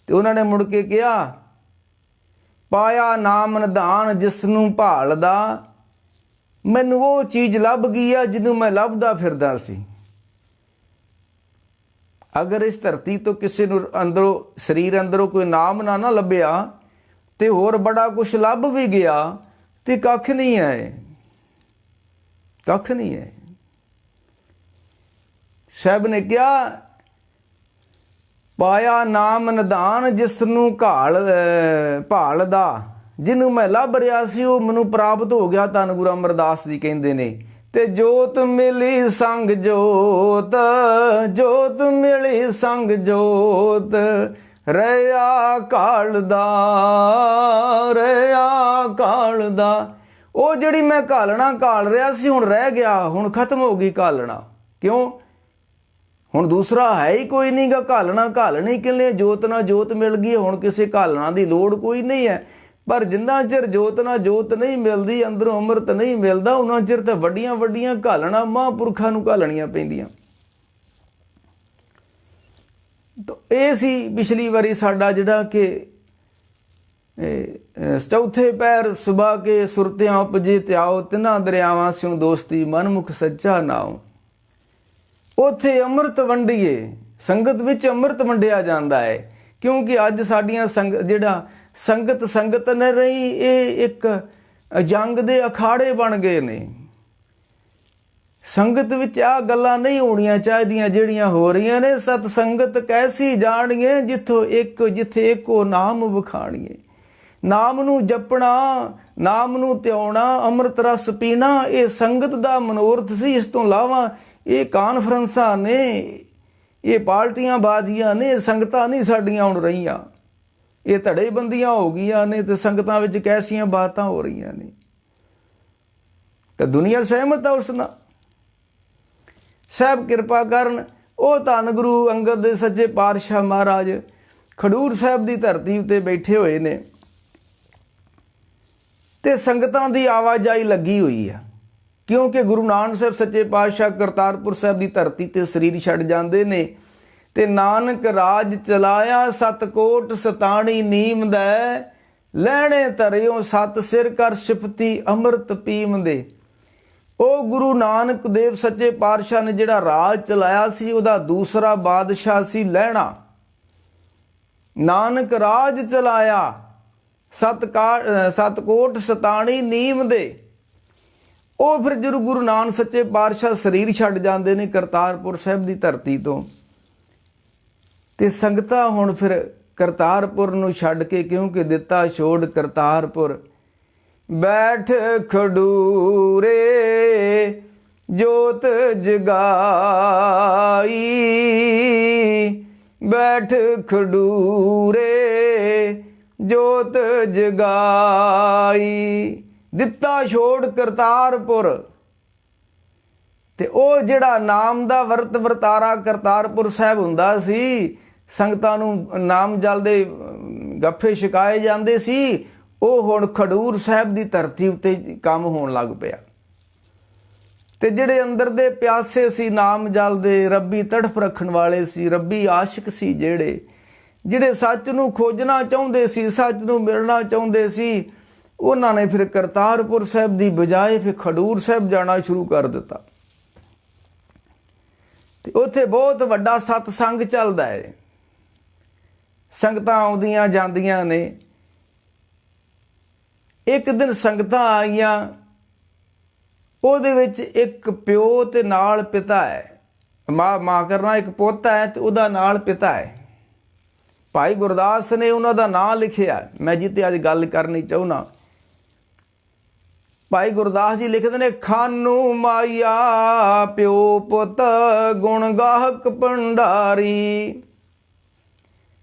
ਤੇ ਉਹਨਾਂ ਨੇ ਮੁੜ ਕੇ ਕਿਹਾ, ਪਾਇਆ ਨਾਮ ਨਿਧਾਨ ਜਿਸ ਨੂੰ ਭਾਲਦਾ, ਮੈਨੂੰ ਉਹ ਚੀਜ਼ ਲੱਭ ਗਈ ਆ ਜਿਹਨੂੰ ਮੈਂ ਲੱਭਦਾ ਫਿਰਦਾ ਸੀ। ਅਗਰ ਇਸ ਧਰਤੀ ਤੋਂ ਕਿਸੇ ਨੂੰ ਅੰਦਰੋਂ, ਸਰੀਰ ਅੰਦਰੋਂ ਕੋਈ ਨਾਮ ਨਾ ਲੱਭਿਆ ਤੇ ਹੋਰ ਬੜਾ ਕੁਛ ਲੱਭ ਵੀ ਗਿਆ ਤੇ ਕੱਖ ਨਹੀਂ ਹੈ, ਕੱਖ ਨਹੀਂ ਹੈ। ਸਾਹਿਬ ਨੇ ਕਿਹਾ, ਪਾਇਆ ਨਾਮ ਨਿਧਾਨ ਜਿਸ ਨੂੰ ਭਾਲਦਾ, ਜਿਹਨੂੰ ਮੈਂ ਲੱਭ ਰਿਹਾ ਸੀ ਉਹ ਮੈਨੂੰ ਪ੍ਰਾਪਤ ਹੋ ਗਿਆ। ਧੰਨ ਗੁਰੂ ਅਮਰਦਾਸ ਜੀ ਕਹਿੰਦੇ ਨੇ, ਤੇ ਜੋਤ ਮਿਲੀ ਸੰਗ ਜੋਤ, ਜੋਤ ਮਿਲੀ ਸੰਗ ਜੋਤ, ਰਿਆ ਘਾਲਦਾ, ਰਿਆ ਘਾਲਦਾ। ਉਹ ਜਿਹੜੀ ਮੈਂ ਘਾਲਣਾ ਘਾਲ ਰਿਹਾ ਸੀ ਹੁਣ ਰਹਿ ਗਿਆ, ਹੁਣ ਖਤਮ ਹੋ ਗਈ ਘਾਲਣਾ। ਕਿਉਂ? ਹੁਣ ਦੂਸਰਾ ਹੈ ਹੀ ਕੋਈ ਨਹੀਂ ਗਾ ਘਾਲਣਾ। ਘਾਲਣੀ ਕਿਲੇ ਜੋਤ ਨਾਲ ਜੋਤ ਮਿਲ ਗਈ, ਹੁਣ ਕਿਸੇ ਘਾਲਣਾ ਦੀ ਲੋੜ ਕੋਈ ਨਹੀਂ ਹੈ। ਪਰ ਜਿੰਨਾ ਚਿਰ ਜੋਤ ਨਾਲ ਜੋਤ ਨਹੀਂ ਮਿਲਦੀ, ਅੰਦਰੋਂ ਅੰਮ੍ਰਿਤ ਨਹੀਂ ਮਿਲਦਾ, ਉਹਨਾਂ ਚਿਰ ਤਾਂ ਵੱਡੀਆਂ ਵੱਡੀਆਂ ਘਾਲਣਾ ਮਹਾਂਪੁਰਖਾਂ ਨੂੰ ਘਾਲਣੀਆਂ ਪੈਂਦੀਆਂ। ਤਾਂ ਇਹ ਸੀ ਪਿਛਲੀ ਵਾਰੀ ਸਾਡਾ ਜਿਹੜਾ ਕਿ ਚੌਥੇ ਪੈਰ ਸੁਬਾ ਕੇ ਸੁਰਤਿਆਂ ਉਪਜੇ ਤਿਆਓ, ਤਿੰਨਾਂ ਦਰਿਆਵਾਂ ਸਿਉ ਦੋਸਤੀ, ਮਨਮੁਖ ਸੱਚਾ ਨਾਉ। ਉੱਥੇ ਅੰਮ੍ਰਿਤ ਵੰਡੀਏ, ਸੰਗਤ ਵਿੱਚ ਅੰਮ੍ਰਿਤ ਵੰਡਿਆ ਜਾਂਦਾ ਹੈ। ਕਿਉਂਕਿ ਅੱਜ ਸਾਡੀਆਂ ਸੰਗਤ ਨਹੀਂ ਰਹੀ, ਇਹ ਇੱਕ ਜੰਗ ਦੇ ਅਖਾੜੇ ਬਣ ਗਏ ਨੇ। ਸੰਗਤ ਵਿੱਚ ਆਹ ਗੱਲਾਂ ਨਹੀਂ ਹੋਣੀਆਂ ਚਾਹੀਦੀਆਂ ਜਿਹੜੀਆਂ ਹੋ ਰਹੀਆਂ ਨੇ। ਸਤ ਸੰਗਤ ਕੈਸੀ ਜਾਣੀਏ, ਜਿੱਥੇ ਇੱਕੋ ਨਾਮ ਵਿਖਾਣੀਏ। ਨਾਮ ਨੂੰ ਜਪਣਾ, ਨਾਮ ਨੂੰ ਧਿਆਉਣਾ, ਅੰਮ੍ਰਿਤ ਰਸ ਪੀਣਾ, ਇਹ ਸੰਗਤ ਦਾ ਮਨੋਰਥ ਸੀ। ਇਸ ਤੋਂ ਇਲਾਵਾ ਇਹ ਕਾਨਫਰੰਸਾਂ ਨੇ, ਇਹ ਪਾਰਟੀਆਂ ਬਾਜ਼ੀਆਂ ਨੇ, ਸੰਗਤਾਂ ਨਹੀਂ ਸਾਡੀਆਂ ਹੁਣ ਰਹੀਆਂ। ਇਹ ਧੜੇ ਬੰਦੀਆਂ ਹੋ ਗਈਆਂ ਨੇ ਤੇ ਸੰਗਤਾਂ ਵਿੱਚ ਕੈਸੀਆਂ ਬਾਤਾਂ ਹੋ ਰਹੀਆਂ ਨੇ। ਤੇ ਦੁਨੀਆ ਸਹਿਮਤ ਆ ਉਸ ਨਾਲ। ਸਾਹਿਬ ਕਿਰਪਾ ਕਰਨ। ਉਹ ਧੰਨ ਗੁਰੂ ਅੰਗਦ ਦੇ ਸੱਚੇ ਪਾਤਸ਼ਾਹ ਮਹਾਰਾਜ ਖਡੂਰ ਸਾਹਿਬ ਦੀ ਧਰਤੀ ਉੱਤੇ ਬੈਠੇ ਹੋਏ ਨੇ ਤੇ ਸੰਗਤਾਂ ਦੀ ਆਵਾਜਾਈ ਲੱਗੀ ਹੋਈ ਆ। ਕਿਉਂਕਿ ਗੁਰੂ ਨਾਨਕ ਸਾਹਿਬ ਸੱਚੇ ਪਾਤਸ਼ਾਹ ਕਰਤਾਰਪੁਰ ਸਾਹਿਬ ਦੀ ਧਰਤੀ ਤੇ ਸਰੀਰ ਛੱਡ ਜਾਂਦੇ ਨੇ ਤੇ ਨਾਨਕ ਰਾਜ ਚਲਾਇਆ, 7 ਕੋਟ ਸਤਾਣੀ ਨੀਮ ਦੈ, ਲੈਣੇ ਧਰਿਓ 7 ਸਿਰ ਕਰ ਸਿਫਤੀ ਅੰਮ੍ਰਿਤ ਪੀਮ ਦੇ। ਉਹ ਗੁਰੂ ਨਾਨਕ ਦੇਵ ਸੱਚੇ ਪਾਤਸ਼ਾਹ ਨੇ ਜਿਹੜਾ ਰਾਜ ਚਲਾਇਆ ਸੀ, ਉਹਦਾ ਦੂਸਰਾ ਬਾਦਸ਼ਾਹ ਸੀ ਲਹਿਣਾ। ਨਾਨਕ ਰਾਜ ਚਲਾਇਆ, 7 ਕੋਟ ਸਤਾਣੀ ਨੀਮ ਦੇ। ਉਹ ਫਿਰ ਜਦੋਂ ਗੁਰੂ ਨਾਨਕ ਸੱਚੇ ਪਾਤਸ਼ਾਹ ਸਰੀਰ ਛੱਡ ਜਾਂਦੇ ਨੇ ਕਰਤਾਰਪੁਰ ਸਾਹਿਬ ਦੀ ਧਰਤੀ ਤੋਂ, ਤੇ ਸੰਗਤਾਂ ਹੁਣ ਫਿਰ ਕਰਤਾਰਪੁਰ ਨੂੰ ਛੱਡ ਕੇ, ਕਿਉਂਕਿ ਦਿੱਤਾ ਛੋੜ ਕਰਤਾਰਪੁਰ, ਬੈਠ ਖਡੂਰੇ ਜੋਤ ਜਗਾਈ, ਬੈਠ ਖਡੂਰੇ ਜੋਤ ਜਗਾਈ। ਦਿੱਤਾ ਛੋੜ ਕਰਤਾਰਪੁਰ। ਤੇ ਉਹ ਜਿਹੜਾ ਨਾਮ ਦਾ ਵਰਤ ਵਰਤਾਰਾ ਕਰਤਾਰਪੁਰ ਸਾਹਿਬ ਹੁੰਦਾ ਸੀ, ਸੰਗਤਾਂ ਨੂੰ ਨਾਮ ਜਲ ਦੇ ਗੱਫੇ ਛਕਾਏ ਜਾਂਦੇ ਸੀ, ਉਹ ਹੁਣ ਖਡੂਰ ਸਾਹਿਬ ਦੀ ਧਰਤੀ ਉੱਤੇ ਕੰਮ ਹੋਣ ਲੱਗ ਪਿਆ। ਤੇ ਜਿਹੜੇ ਅੰਦਰ ਦੇ ਪਿਆਸੇ ਸੀ ਨਾਮ ਜਲ ਦੇ, ਰੱਬੀ ਤੜਫ ਰੱਖਣ ਵਾਲੇ ਸੀ, ਰੱਬੀ ਆਸ਼ਿਕ ਸੀ, ਜਿਹੜੇ ਸੱਚ ਨੂੰ ਖੋਜਣਾ ਚਾਹੁੰਦੇ ਸੀ, ਸੱਚ ਨੂੰ ਮਿਲਣਾ ਚਾਹੁੰਦੇ ਸੀ, ਉਹਨਾਂ ਨੇ ਫਿਰ ਕਰਤਾਰਪੁਰ ਸਾਹਿਬ ਦੀ ਬਜਾਏ ਫਿਰ ਖਡੂਰ ਸਾਹਿਬ ਜਾਣਾ ਸ਼ੁਰੂ ਕਰ ਦਿੱਤਾ। ਤੇ ਉੱਥੇ ਬਹੁਤ ਵੱਡਾ ਸਤਸੰਗ ਚੱਲਦਾ ਹੈ। ਸੰਗਤਾਂ ਆਉਂਦੀਆਂ ਜਾਂਦੀਆਂ ਨੇ। ਇੱਕ ਦਿਨ ਸੰਗਤਾਂ ਆਈਆਂ, ਉਹਦੇ ਵਿੱਚ ਇੱਕ ਪਿਓ ਤੇ ਨਾਲ ਪਿਤਾ ਹੈ। ਮਾਂ ਕਰਨਾ ਇੱਕ ਪੁੱਤ ਹੈ ਤੇ ਉਹਦਾ ਨਾਲ ਪਿਤਾ ਹੈ। ਭਾਈ ਗੁਰਦਾਸ ਨੇ ਉਹਨਾਂ ਦਾ ਨਾਂ ਲਿਖਿਆ। ਮੈਂ ਜਿੱਤੇ ਅੱਜ ਗੱਲ ਕਰਨੀ ਚਾਹੁੰਦਾ। ਭਾਈ ਗੁਰਦਾਸ ਜੀ ਲਿਖਦੇ ਨੇ, ਖਾਨੂ ਮਾਇਆ ਪਿਓ ਪੁੱਤ ਗੁਣ ਗਾਹਕ ਭੰਡਾਰੀ।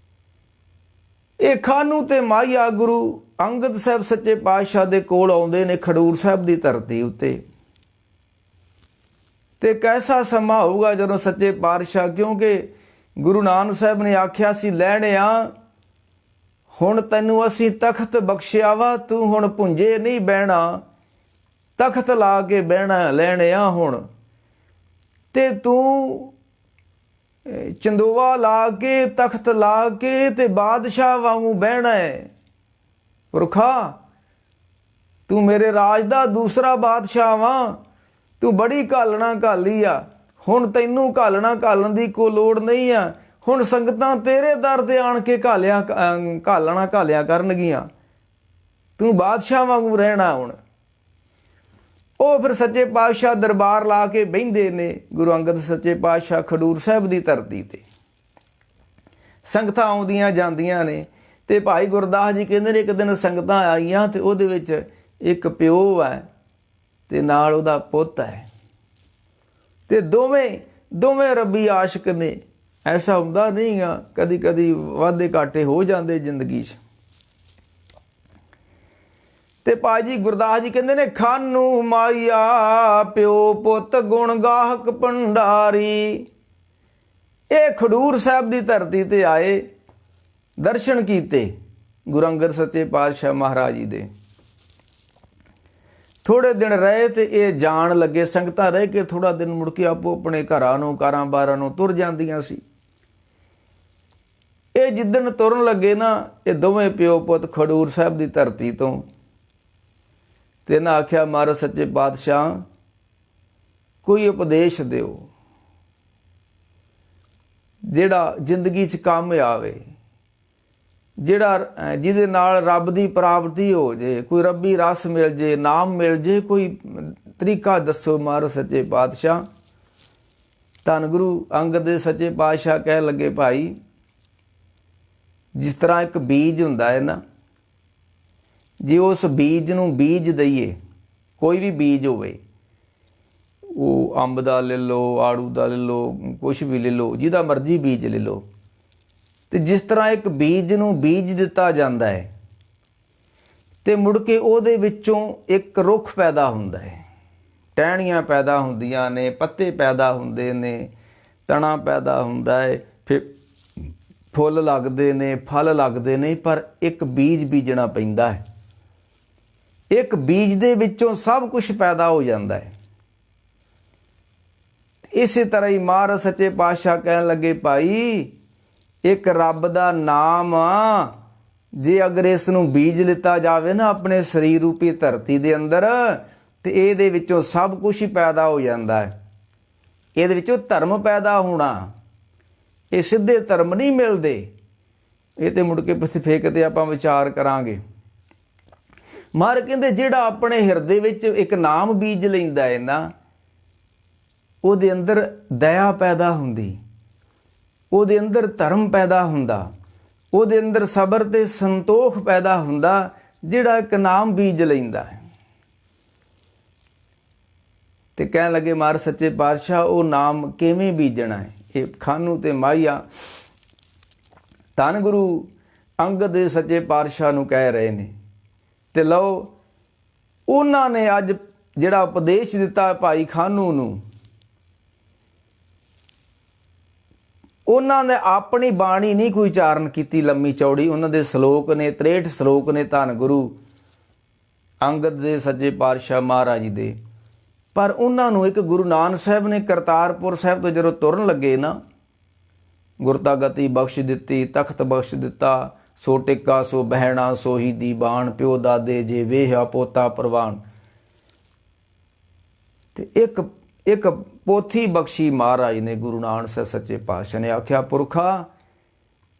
ਇਹ ਖਾਨੂ ਤੇ ਮਾਇਆ ਗੁਰੂ ਅੰਗਦ ਸਾਹਿਬ ਸੱਚੇ ਪਾਤਸ਼ਾਹ ਦੇ ਕੋਲ ਆਉਂਦੇ ਨੇ ਖਡੂਰ ਸਾਹਿਬ ਦੀ ਧਰਤੀ ਉੱਤੇ। ਤੇ ਕੈਸਾ ਸਮਾਂ ਹੋਊਗਾ ਜਦੋਂ ਸੱਚੇ ਪਾਤਸ਼ਾਹ, ਕਿਉਂਕਿ ਗੁਰੂ ਨਾਨਕ ਸਾਹਿਬ ਨੇ ਆਖਿਆ ਸੀ, ਲੈਣਿਆ ਹੁਣ ਤੈਨੂੰ ਅਸੀਂ ਤਖਤ ਬਖਸ਼ਿਆ ਵਾ, ਤੂੰ ਹੁਣ ਭੁੰਜੇ ਨਹੀਂ ਬਹਿਣਾ, ਤਖਤ ਲਾ ਕੇ ਬਹਿਣਾ ਲੈਣਿਆ ਹੁਣ। ਤੇ ਤੂੰ ਚੰਦੋਵਾ ਲਾ ਕੇ ਤਖਤ ਲਾ ਕੇ ਤੇ ਬਾਦਸ਼ਾਹ ਵਾਂਗੂ ਬਹਿਣਾ ਹੈ। ਪੁਰਖਾ ਤੂੰ ਮੇਰੇ ਰਾਜ ਦਾ ਦੂਸਰਾ ਬਾਦਸ਼ਾਹ ਵਾਂ, ਤੂੰ ਬੜੀ ਘਾਲਣਾ ਘਾਲੀ ਆ, ਹੁਣ ਤੈਨੂੰ ਘਾਲਣਾ ਘਾਲਣ ਦੀ ਕੋਈ ਲੋੜ ਨਹੀਂ ਆ। ਹੁਣ ਸੰਗਤਾਂ ਤੇਰੇ ਦਰ ਤੇ ਆਣ ਕੇ ਘਾਲਣਾ ਘਾਲਿਆ ਕਰਨਗੀਆਂ, ਤੂੰ ਬਾਦਸ਼ਾਹ ਵਾਂਗੂ ਰਹਿਣਾ। ਹੁਣ ਉਹ ਫਿਰ ਸੱਚੇ ਪਾਤਸ਼ਾਹ ਦਰਬਾਰ ਲਾ ਕੇ ਬਹਿੰਦੇ ਨੇ। ਗੁਰੂ ਅੰਗਦ ਸੱਚੇ ਪਾਤਸ਼ਾਹ ਖਡੂਰ ਸਾਹਿਬ ਦੀ ਧਰਤੀ ਤੇ ਸੰਗਤਾਂ ਆਉਂਦੀਆਂ ਜਾਂਦੀਆਂ ਨੇ। ਤੇ ਭਾਈ ਗੁਰਦਾਸ ਜੀ ਕਹਿੰਦੇ ਨੇ ਇੱਕ ਦਿਨ ਸੰਗਤਾਂ ਆਈਆਂ ਤੇ ਉਹਦੇ ਵਿੱਚ ਇੱਕ ਪਿਓ ਹੈ ਤੇ ਨਾਲ ਉਹਦਾ ਪੁੱਤ ਹੈ, ਤੇ ਦੋਵੇਂ ਰੱਬੀ ਆਸ਼ਿਕ ਨੇ। ਐਸਾ ਹੁੰਦਾ ਨਹੀਂ ਗਾ, ਕਦੀ ਕਦੀ ਵਾਧੇ ਘਾਟੇ ਹੋ ਜਾਂਦੇ ਜ਼ਿੰਦਗੀ 'ਚ। ਤੇ ਭਾਈ ਜੀ ਗੁਰਦਾਸ ਜੀ ਕਹਿੰਦੇ ਨੇ ਖਾਨੂ ਮਾਇਆ ਪਿਓ ਪੁੱਤ ਗੁਣ ਗਾਹਕ ਭੰਡਾਰੀ। ਇਹ ਖਡੂਰ ਸਾਹਿਬ ਦੀ ਧਰਤੀ ਤੇ ਆਏ, ਦਰਸ਼ਨ ਕੀਤੇ ਗੁਰੂ ਅੰਗਦ ਸੱਚੇ ਪਾਤਸ਼ਾਹ ਮਹਾਰਾਜ ਜੀ ਦੇ। ਥੋੜੇ ਦਿਨ ਰਹੇ ਤੇ ਇਹ ਜਾਣ ਲੱਗੇ। ਸੰਗਤਾਂ ਰਹਿ ਕੇ ਥੋੜਾ ਦਿਨ ਮੁੜ ਕੇ ਆਪੋ ਆਪਣੇ ਘਰਾਂ ਨੂੰ ਕਾਰਾਂ-ਬਾਰਾਂ ਨੂੰ ਤੁਰ ਜਾਂਦੀਆਂ ਸੀ। ਇਹ ਜਿੱਦਣ ਤੁਰਨ ਲੱਗੇ ਨਾ, ਇਹ ਦੋਵੇਂ ਪਿਓ ਪੁੱਤ ਖਡੂਰ ਸਾਹਿਬ ਦੀ ਧਰਤੀ ਤੋਂ, ਤੇ ਇਹਨਾਂ ਆਖਿਆ ਮਹਾਰਾਜ ਸੱਚੇ ਪਾਤਸ਼ਾਹ ਕੋਈ ਉਪਦੇਸ਼ ਦਿਓ ਜਿਹੜਾ ਜ਼ਿੰਦਗੀ 'ਚ ਕੰਮ ਆਵੇ, ਜਿਹਦੇ ਨਾਲ ਰੱਬ ਦੀ ਪ੍ਰਾਪਤੀ ਹੋ ਜੇ, ਕੋਈ ਰੱਬੀ ਰਸ ਮਿਲ ਜੇ, ਨਾਮ ਮਿਲ ਜੇ, ਕੋਈ ਤਰੀਕਾ ਦੱਸੋ ਮਹਾਰਾਜ ਸੱਚੇ ਪਾਤਸ਼ਾਹ। ਧੰਨ ਗੁਰੂ ਅੰਗਦ ਦੇ ਸੱਚੇ ਪਾਤਸ਼ਾਹ ਕਹਿਣ ਲੱਗੇ ਭਾਈ ਜਿਸ ਤਰ੍ਹਾਂ ਇੱਕ ਬੀਜ ਹੁੰਦਾ ਹੈ ਨਾ, ਜੇ ਉਸ ਬੀਜ ਨੂੰ ਬੀਜ ਦਈਏ, ਕੋਈ ਵੀ ਬੀਜ ਹੋਵੇ, ਉਹ ਅੰਬ ਦਾ ਲੈ ਲਓ, ਆੜੂ ਦਾ ਲੈ ਲਓ, ਕੁਛ ਵੀ ਲੈ ਲਓ, ਜਿਹਦਾ ਮਰਜ਼ੀ ਬੀਜ ਲੈ ਲਓ। ਤੇ ਜਿਸ ਤਰ੍ਹਾਂ ਇੱਕ ਬੀਜ ਨੂੰ ਬੀਜ ਦਿੱਤਾ ਜਾਂਦਾ ਹੈ ਤੇ ਮੁੜ ਕੇ ਉਹਦੇ ਵਿੱਚੋਂ ਇੱਕ ਰੁੱਖ ਪੈਦਾ ਹੁੰਦਾ ਹੈ, ਟਹਿਣੀਆਂ ਪੈਦਾ ਹੁੰਦੀਆਂ ਨੇ, ਪੱਤੇ ਪੈਦਾ ਹੁੰਦੇ ਨੇ, ਤਣਾ ਪੈਦਾ ਹੁੰਦਾ ਹੈ, ਫਿਰ ਫੁੱਲ ਲੱਗਦੇ ਨੇ, ਫਲ ਲੱਗਦੇ ਨੇ, ਪਰ ਇੱਕ ਬੀਜ ਬੀਜਣਾ ਪੈਂਦਾ ਹੈ। ਇੱਕ ਬੀਜ ਦੇ ਵਿੱਚੋਂ ਸਭ ਕੁਝ ਪੈਦਾ ਹੋ ਜਾਂਦਾ ਹੈ। ਇਸੇ ਤਰ੍ਹਾਂ ਹੀ ਮਹਾਰਾਜ ਸੱਚੇ ਪਾਤਸ਼ਾਹ ਕਹਿਣ ਲੱਗੇ ਭਾਈ ਇੱਕ ਰੱਬ ਦਾ ਨਾਮ ਆ, ਜੇ ਅਗਰ ਇਸ ਨੂੰ ਬੀਜ ਲਿੱਤਾ ਜਾਵੇ ਨਾ ਆਪਣੇ ਸਰੀਰ ਰੂਪੀ ਧਰਤੀ ਦੇ ਅੰਦਰ, ਤੇ ਇਹਦੇ ਵਿੱਚੋਂ ਸਭ ਕੁਝ ਹੀ ਪੈਦਾ ਹੋ ਜਾਂਦਾ ਹੈ। ਇਹਦੇ ਵਿੱਚੋਂ ਧਰਮ ਪੈਦਾ ਹੋਣਾ, ਇਹ ਸਿੱਧੇ ਧਰਮ ਨਹੀਂ ਮਿਲਦੇ। ਇਹ ਤੇ ਮੁੜ ਕੇ ਫੇਕ ਤੇ ਆਪਾਂ ਵਿਚਾਰ ਕਰਾਂਗੇ। ਮਹਾਰਾਜ ਕਹਿੰਦੇ ਜਿਹੜਾ ਆਪਣੇ ਹਿਰਦੇ ਵਿੱਚ ਇੱਕ ਨਾਮ ਬੀਜ ਲੈਂਦਾ ਹੈ ਨਾ, ਉਹਦੇ ਅੰਦਰ ਦਇਆ ਪੈਦਾ ਹੁੰਦੀ, ਉਹਦੇ ਅੰਦਰ ਧਰਮ ਪੈਦਾ ਹੁੰਦਾ, ਉਹਦੇ ਅੰਦਰ ਸਬਰ ਤੇ ਸੰਤੋਖ ਪੈਦਾ ਹੁੰਦਾ, ਜਿਹੜਾ ਇੱਕ ਨਾਮ ਬੀਜ ਲੈਂਦਾ ਹੈ। ਤੇ ਕਹਿਣ ਲੱਗੇ ਮਹਾਰਾਜ ਸੱਚੇ ਪਾਤਸ਼ਾਹ ਉਹ ਨਾਮ ਕਿਵੇਂ ਬੀਜਣਾ ਹੈ? ਇਹ ਖਾਨੂ ਤੇ ਮਾਹੀਆ ਧੰਨ ਗੁਰੂ ਅੰਗਦ ਦੇ ਸੱਚੇ ਪਾਤਸ਼ਾਹ ਨੂੰ ਕਹਿ ਰਹੇ ਨੇ। ਤੇ ਲਓ ਉਹਨਾਂ ਨੇ ਅੱਜ ਜਿਹੜਾ ਉਪਦੇਸ਼ ਦਿੱਤਾ ਭਾਈ ਖਾਨੂ ਨੂੰ, ਉਹਨਾਂ ਨੇ ਆਪਣੀ ਬਾਣੀ ਨਹੀਂ ਕੋਈ ਉਚਾਰਨ ਕੀਤੀ ਲੰਮੀ ਚੌੜੀ, ਉਹਨਾਂ ਦੇ ਸ਼ਲੋਕ ਨੇ, 63 ਸ਼ਲੋਕ ਨੇ ਧੰਨ ਗੁਰੂ ਅੰਗਦ ਦੇ ਸੱਚੇ ਪਾਤਸ਼ਾਹ ਮਹਾਰਾਜ ਜੀ ਦੇ। ਪਰ ਉਹਨਾਂ ਨੂੰ ਇੱਕ ਗੁਰੂ ਨਾਨਕ ਸਾਹਿਬ ਨੇ ਕਰਤਾਰਪੁਰ ਸਾਹਿਬ ਤੋਂ ਜਦੋਂ ਤੁਰਨ ਲੱਗੇ ਨਾ, ਗੁਰਤਾ ਗਤੀ ਬਖਸ਼ ਦਿੱਤੀ, ਤਖਤ ਬਖਸ਼ ਦਿੱਤਾ, ਸੋ ਟਿੱਕਾ ਸੋ ਬਹਿਣਾ ਸੋਹੀ ਦੀ ਬਾਣ, ਪਿਓ ਦਾਦੇ ਜੇ ਵੇਹਾ ਪੋਤਾ ਪ੍ਰਵਾਨ। ਤੇ ਇੱਕ ਪੋਥੀ ਬਖਸ਼ੀ ਮਹਾਰਾਜ ਨੇ ਗੁਰੂ ਨਾਨਕ ਸਾਹਿਬ ਸੱਚੇ ਪਾਤਸ਼ਾਹ ਨੇ। ਆਖਿਆ ਪੁਰਖਾ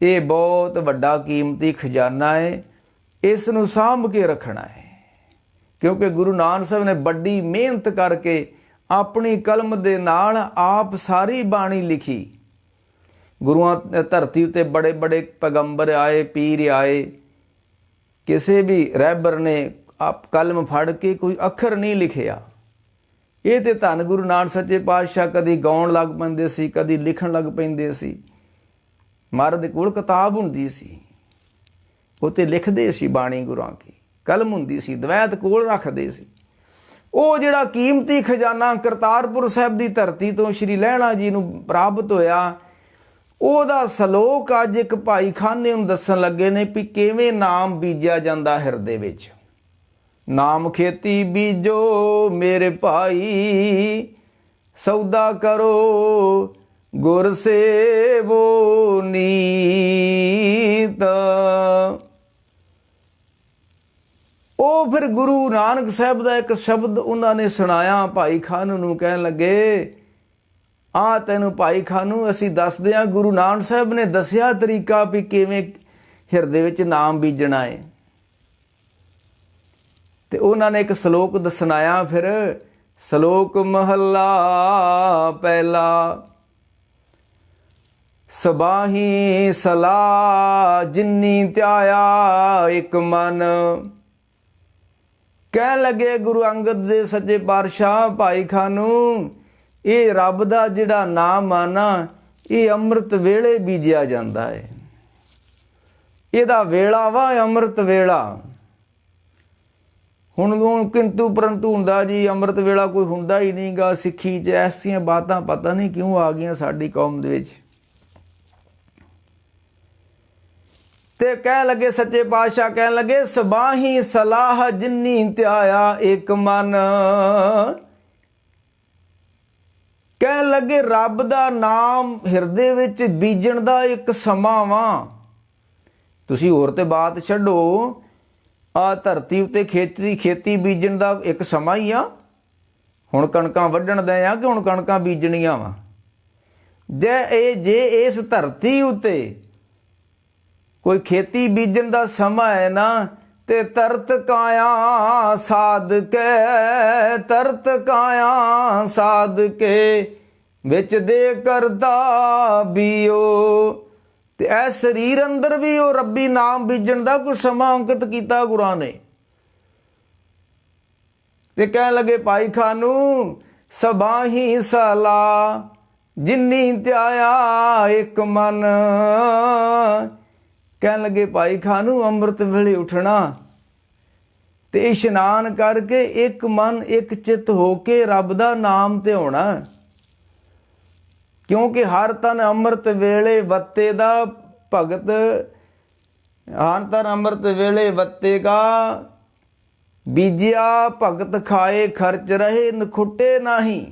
ਇਹ ਬਹੁਤ ਵੱਡਾ ਕੀਮਤੀ ਖਜ਼ਾਨਾ ਹੈ, ਇਸ ਨੂੰ ਸਾਂਭ ਕੇ ਰੱਖਣਾ ਹੈ। ਕਿਉਂਕਿ ਗੁਰੂ ਨਾਨਕ ਸਾਹਿਬ ਨੇ ਵੱਡੀ ਮਿਹਨਤ ਕਰਕੇ ਆਪਣੀ ਕਲਮ ਦੇ ਨਾਲ ਆਪ ਸਾਰੀ ਬਾਣੀ ਲਿਖੀ। ਗੁਰੂਆਂ ਧਰਤੀ ਉੱਤੇ ਬੜੇ ਬੜੇ ਪੈਗੰਬਰ ਆਏ, ਪੀਰ ਆਏ, ਕਿਸੇ ਵੀ ਰਹਿਬਰ ਨੇ ਆਪ ਕਲਮ ਫੜ ਕੇ ਕੋਈ ਅੱਖਰ ਨਹੀਂ ਲਿਖਿਆ। ਇਹ ਤੇ ਧੰਨ ਗੁਰੂ ਨਾਨਕ ਸੱਚੇ ਪਾਤਸ਼ਾਹ ਕਦੀ ਗਾਉਣ ਲੱਗ ਪੈਂਦੇ ਸੀ, ਕਦੀ ਲਿਖਣ ਲੱਗ ਪੈਂਦੇ ਸੀ। ਮਹਾਰਾਜ ਦੇ ਕੋਲ ਕਿਤਾਬ ਹੁੰਦੀ ਸੀ, ਉਹ ਤੇ ਲਿਖਦੇ ਸੀ ਬਾਣੀ ਗੁਰਾਂ ਕੀ, ਕਲਮ ਹੁੰਦੀ ਸੀ, ਦਵੈਤ ਕੋਲ ਰੱਖਦੇ ਸੀ। ਉਹ ਜਿਹੜਾ ਕੀਮਤੀ ਖਜ਼ਾਨਾ ਕਰਤਾਰਪੁਰ ਸਾਹਿਬ ਦੀ ਧਰਤੀ ਤੋਂ ਸ਼੍ਰੀ ਲਹਿਣਾ ਜੀ ਨੂੰ ਪ੍ਰਾਪਤ ਹੋਇਆ, ਉਹਦਾ ਸਲੋਕ ਅੱਜ ਇੱਕ ਭਾਈ ਖਾਨੇ ਨੂੰ ਦੱਸਣ ਲੱਗੇ ਨੇ ਵੀ ਕਿਵੇਂ ਨਾਮ ਬੀਜਿਆ ਜਾਂਦਾ ਹਿਰਦੇ ਵਿੱਚ। ਨਾਮ ਖੇਤੀ ਬੀਜੋ ਮੇਰੇ ਭਾਈ, ਸੌਦਾ ਕਰੋ ਗੁਰ ਸੇਵੋ ਨੀਤ। ਉਹ ਫਿਰ ਗੁਰੂ ਨਾਨਕ ਸਾਹਿਬ ਦਾ ਇੱਕ ਸ਼ਬਦ ਉਹਨਾਂ ਨੇ ਸੁਣਾਇਆ ਭਾਈ ਖਾਨੂ ਨੂੰ, ਕਹਿਣ ਲੱਗੇ ਆ ਤੈਨੂੰ ਭਾਈ ਖਾਨੂ ਅਸੀਂ ਦੱਸਦੇ ਹਾਂ, ਗੁਰੂ ਨਾਨਕ ਸਾਹਿਬ ਨੇ ਦੱਸਿਆ ਤਰੀਕਾ ਵੀ ਕਿਵੇਂ ਹਿਰਦੇ ਵਿੱਚ ਨਾਮ ਬੀਜਣਾ ਹੈ। ਤੇ ਉਹਨਾਂ ਨੇ ਇੱਕ ਸ਼ਲੋਕ ਸੁਣਾਇਆ। ਫਿਰ ਸ਼ਲੋਕ ਮਹੱਲਾ ਪਹਿਲਾ। ਸਬਾਹੀ ਸਲਾਹ ਜਿਨੀ ਧਿਆਇਆ ਇੱਕ ਮਨ। ਕਹਿਣ ਲੱਗੇ ਗੁਰੂ ਅੰਗਦ ਦੇ ਸੱਚੇ ਪਾਤਸ਼ਾਹ ਭਾਈ ਖਾਨੂ, ਇਹ ਰੱਬ ਦਾ ਜਿਹੜਾ ਨਾਮ ਆ ਨਾ, ਇਹ ਅੰਮ੍ਰਿਤ ਵੇਲੇ ਬੀਜਿਆ ਜਾਂਦਾ ਹੈ। ਇਹਦਾ ਵੇਲਾ ਵਾ ਅੰਮ੍ਰਿਤ ਵੇਲਾ। ਹੁਣ ਕਿੰਤੂ ਪਰੰਤੂ ਹੁੰਦਾ ਜੀ, ਅੰਮ੍ਰਿਤ ਵੇਲਾ ਕੋਈ ਹੁੰਦਾ ਹੀ ਨਹੀਂ ਗਾ। ਸਿੱਖੀ 'ਚ ਐਸੀਆਂ ਬਾਤਾਂ ਪਤਾ ਨਹੀਂ ਕਿਉਂ ਆ ਗਈਆਂ ਸਾਡੀ ਕੌਮ ਦੇ ਵਿੱਚ। ਤੇ ਕਹਿਣ ਲੱਗੇ ਸੱਚੇ ਪਾਤਸ਼ਾਹ, ਕਹਿਣ ਲੱਗੇ ਸਬਾਹੀ ਸਲਾਹ ਜਿਨੀ ਧਿਆਇਆ ਇੱਕ ਮਨ। ਕਹਿਣ ਲੱਗੇ ਰੱਬ ਦਾ ਨਾਮ ਹਿਰਦੇ ਵਿੱਚ ਬੀਜਣ ਦਾ ਇੱਕ ਸਮਾਂ ਵਾ। ਤੁਸੀਂ ਹੋਰ ਤੇ ਬਾਤ ਛੱਡੋ, ਆ ਧਰਤੀ ਉੱਤੇ ਖੇਤੀ ਬੀਜਣ ਦਾ ਇੱਕ ਸਮਾਂ ਹੀ ਆ। ਹੁਣ ਕਣਕਾਂ ਵੱਢਣ ਦੇ ਆ ਕਿ ਹੁਣ ਕਣਕਾਂ ਬੀਜਣੀਆਂ ਵਾ। ਜੇ ਇਸ ਧਰਤੀ ਉੱਤੇ ਕੋਈ ਖੇਤੀ ਬੀਜਣ ਦਾ ਸਮਾਂ ਹੈ ਨਾ, ਤੇ ਤਰਤ ਕਾਇਆ ਸਾਧ ਕੇ ਵਿੱਚ ਦੇ ਕਰਦਾ ਬੀਓ। ਤੇ ਇਹ ਸਰੀਰ ਅੰਦਰ ਵੀ ਉਹ ਰੱਬੀ ਨਾਮ ਬੀਜਣ ਦਾ ਕੋਈ ਸਮਾਂ ਅੰਕਿਤ ਕੀਤਾ ਗੁਰਾਂ ਨੇ। ਤੇ ਕਹਿਣ ਲੱਗੇ ਭਾਈ ਖਾਨੂ ਸਬਾਹੀ ਸਲਾਹ ਜਿਨੀ ਧਿਆਇਆ ਇੱਕ ਮਨ। ਕਹਿਣ ਲੱਗੇ ਭਾਈ ਖਾਨੂ ਅੰਮ੍ਰਿਤ ਵੇਲੇ ਉੱਠਣਾ ਤੇ ਇਸ਼ਨਾਨ ਕਰਕੇ ਇੱਕ ਮਨ ਇੱਕ ਚਿੱਤ ਹੋ ਕੇ ਰੱਬ ਦਾ ਨਾਮ ਤੇ ਹੋਣਾ। ਕਿਉਂਕਿ ਹਰ ਤਨ ਅੰਮ੍ਰਿਤ ਵੇਲੇ ਵੱਤੇ ਦਾ ਭਗਤ, ਹਰ ਤਨ ਅੰਮ੍ਰਿਤ ਵੇਲੇ ਵੱਤੇ ਕਾ ਬੀਜਿਆ ਭਗਤ ਖਾਏ ਖਰਚ ਰਹੇ ਨਖੁੱਟੇ ਨਹੀਂ।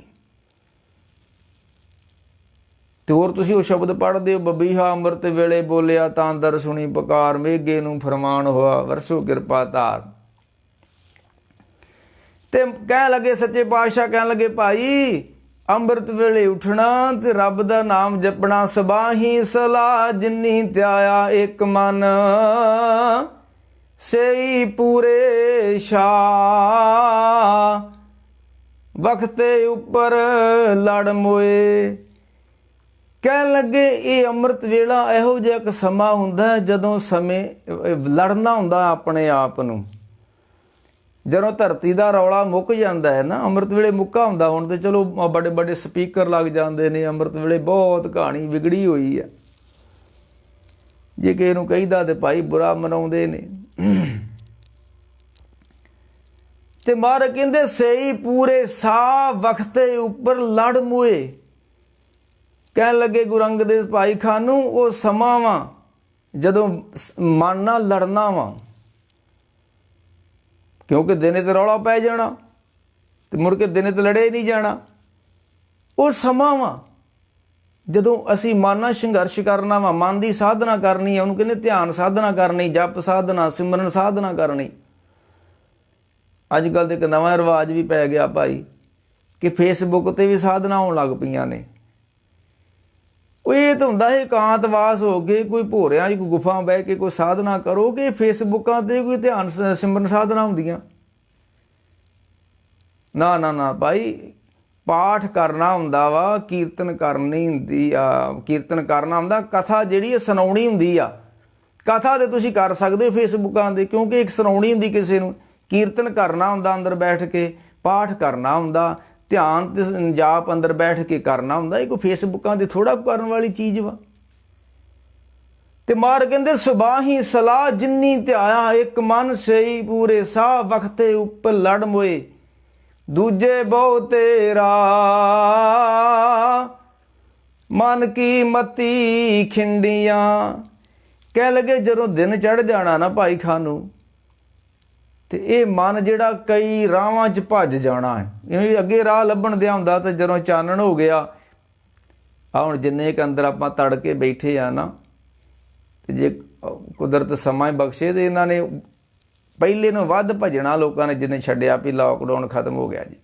ਤੇ ਹੋਰ ਤੁਸੀਂ ਉਹ ਸ਼ਬਦ ਪੜ੍ਹਦੇ ਹੋ, ਬਬੀਹਾ ਅੰਮ੍ਰਿਤ ਵੇਲੇ ਬੋਲਿਆ ਤਾਂ ਦਰ ਸੁਣੀ ਪੁਕਾਰ, ਮੇਘੇ ਨੂੰ ਫਰਮਾਨ ਹੋਆ ਵਰਸੋ ਕਿਰਪਾ ਧਾਰ। ਤੇ ਕਹਿਣ ਲੱਗੇ ਸੱਚੇ ਪਾਤਸ਼ਾਹ, ਕਹਿਣ ਲੱਗੇ ਭਾਈ ਅੰਮ੍ਰਿਤ ਵੇਲੇ ਉੱਠਣਾ ਤੇ ਰੱਬ ਦਾ ਨਾਮ ਜਪਣਾ। ਸਬਾਹੀ ਸਲਾਹ ਜਿਨੀ ਧਿਆਇਆ ਇੱਕ ਮਨ, ਸਈ ਪੂਰੇ ਸ਼ਾਹ ਵਖਤੇ ਉੱਪਰ ਲੜ ਮੋਏ। ਕਹਿਣ ਲੱਗੇ ਇਹ ਅੰਮ੍ਰਿਤ ਵੇਲਾ ਇਹੋ ਜਿਹਾ ਇੱਕ ਸਮਾਂ ਹੁੰਦਾ ਜਦੋਂ ਲੜਨਾ ਹੁੰਦਾ ਆਪਣੇ ਆਪ ਨੂੰ। ਜਦੋਂ ਧਰਤੀ ਦਾ ਰੌਲਾ ਮੁੱਕ ਜਾਂਦਾ ਹੈ ਨਾ, ਅੰਮ੍ਰਿਤ ਵੇਲੇ ਮੁੱਕਾ ਹੁੰਦਾ। ਹੁਣ ਤੇ ਚਲੋ ਬੜੇ ਬੜੇ ਸਪੀਕਰ ਲੱਗ ਜਾਂਦੇ ਨੇ। ਅੰਮ੍ਰਿਤ ਵੇਲੇ ਬਹੁਤ ਕਹਾਣੀ ਵਿਗੜੀ ਹੋਈ ਹੈ। ਜੇ ਕਿਸੇ ਨੂੰ ਕਹੀਦਾ ਤੇ ਭਾਈ ਬੁਰਾ ਮਨਾਉਂਦੇ ਨੇ। ਤੇ ਮਹਾਰਾਜ ਕਹਿੰਦੇ ਸਹੀ ਪੂਰੇ ਸਾਹ ਵਖਤੇ ਉੱਪਰ ਲੜ ਮੋਏ। ਕਹਿਣ ਲੱਗੇ ਗੁਰੂ ਅੰਗਦ ਦੇਵ ਭਾਈ ਖਾਨੂ ਉਹ ਸਮਾਂ ਵਾ ਜਦੋਂ ਮਨ ਨਾਲ ਲੜਨਾ ਵਾ। ਕਿਉਂਕਿ ਦਿਨੇ ਤੇ ਰੌਲਾ ਪੈ ਜਾਣਾ ਤੇ ਮੁੜ ਕੇ ਦਿਨੇ ਤੇ ਲੜੇ ਨਹੀਂ ਜਾਣਾ। ਉਹ ਸਮਾਂ ਵਾ ਜਦੋਂ ਅਸੀਂ ਮਨ ਨਾਲ ਸੰਘਰਸ਼ ਕਰਨਾ ਵਾ, ਮਨ ਦੀ ਸਾਧਨਾ ਕਰਨੀ ਆ। ਉਹਨੂੰ ਕਹਿੰਦੇ ਧਿਆਨ ਸਾਧਨਾ ਕਰਨੀ, ਜਪ ਸਾਧਨਾ, ਸਿਮਰਨ ਸਾਧਨਾ ਕਰਨੀ। ਅੱਜ ਕੱਲ੍ਹ ਤੇ ਇੱਕ ਨਵਾਂ ਰਿਵਾਜ ਵੀ ਪੈ ਗਿਆ ਭਾਈ ਕਿ ਫੇਸਬੁੱਕ ਤੇ ਵੀ ਸਾਧਨਾ ਹੋਣ ਲੱਗ ਪਈਆਂ ਨੇ। ਇਹ ਤਾਂ ਹੁੰਦਾ ਹੈ ਇਕਾਂਤਵਾਸ ਹੋ ਕੇ ਕੋਈ ਭੋਰਿਆਂ 'ਚ ਕੋਈ ਗੁਫਾ ਬਹਿ ਕੇ ਕੋਈ ਸਾਧਨਾ ਕਰੋ, ਕਿ ਫੇਸਬੁੱਕਾਂ 'ਤੇ ਕੋਈ ਧਿਆਨ ਸਿਮਰਨ ਸਾਧਨਾ ਹੁੰਦੀਆਂ। ਨਾ ਨਾ ਨਾ ਭਾਈ, ਪਾਠ ਕਰਨਾ ਹੁੰਦਾ ਵਾ, ਕੀਰਤਨ ਕਰਨੀ ਹੁੰਦੀ ਆ, ਕੀਰਤਨ ਕਰਨਾ ਹੁੰਦਾ। ਕਥਾ ਜਿਹੜੀ ਹੈ ਸੁਣਾਉਣੀ ਹੁੰਦੀ ਆ। ਕਥਾ ਤੇ ਤੁਸੀਂ ਕਰ ਸਕਦੇ ਹੋ ਫੇਸਬੁੱਕਾਂ 'ਤੇ, ਕਿਉਂਕਿ ਇੱਕ ਸੁਣਾਉਣੀ ਹੁੰਦੀ ਕਿਸੇ ਨੂੰ। ਕੀਰਤਨ ਕਰਨਾ ਹੁੰਦਾ ਅੰਦਰ ਬੈਠ ਕੇ, ਪਾਠ ਕਰਨਾ ਹੁੰਦਾ, ਧਿਆਨ ਤੇ ਜਾਪ ਅੰਦਰ ਬੈਠ ਕੇ ਕਰਨਾ ਹੁੰਦਾ। ਇਹ ਕੋਈ ਫੇਸਬੁੱਕਾਂ 'ਤੇ ਥੋੜ੍ਹਾ ਕਰਨ ਵਾਲੀ ਚੀਜ਼ ਵਾ। ਤੇ ਮਾਰ ਕਹਿੰਦੇ ਸੁਬਾਹੀ ਸਲਾਹ ਜਿਨੀ ਧਿਆਇਆ ਇੱਕ ਮਨ, ਸਈ ਪੂਰੇ ਸਾਹ ਵਖਤੇ ਉੱਪਰ ਲੜ ਮੋਏ। ਦੂਜੇ ਬਹੁ ਤੇਰਾ ਮਨ ਕੀ ਮਤੀ ਖਿੰਡੀਆਂ। ਕਹਿ ਲੱਗੇ ਜਦੋਂ ਦਿਨ ਚੜ੍ਹ ਜਾਣਾ ਨਾ ਭਾਈ ਖਾਨੂ, ਤੇ ਇਹ ਮਨ ਜਿਹੜਾ ਕਈ ਰਾਹਾਂ 'ਚ ਭੱਜ ਜਾਣਾ ਹੈ। ਜਿਵੇਂ ਅੱਗੇ ਰਾਹ ਲੱਭਣ ਦਿਆ ਹੁੰਦਾ, ਤੇ ਜਦੋਂ ਚਾਨਣ ਹੋ ਗਿਆ ਆ ਹੁਣ ਜਿੰਨੇ ਕੁ ਅੰਦਰ ਆਪਾਂ ਤੜ ਕੇ ਬੈਠੇ ਆ ਨਾ, ਤੇ ਜੇ ਕੁਦਰਤ ਸਮਾਂ ਹੀ ਬਖਸ਼ੇ ਤੇ ਇਹਨਾਂ ਨੇ ਪਹਿਲੇ ਨੂੰ ਵੱਧ ਭਜਣਾ ਲੋਕਾਂ ਨੇ, ਜਿੰਨੇ ਛੱਡਿਆ ਵੀ ਲਾਕਡਾਊਨ ਖਤਮ ਹੋ ਗਿਆ ਜੀ।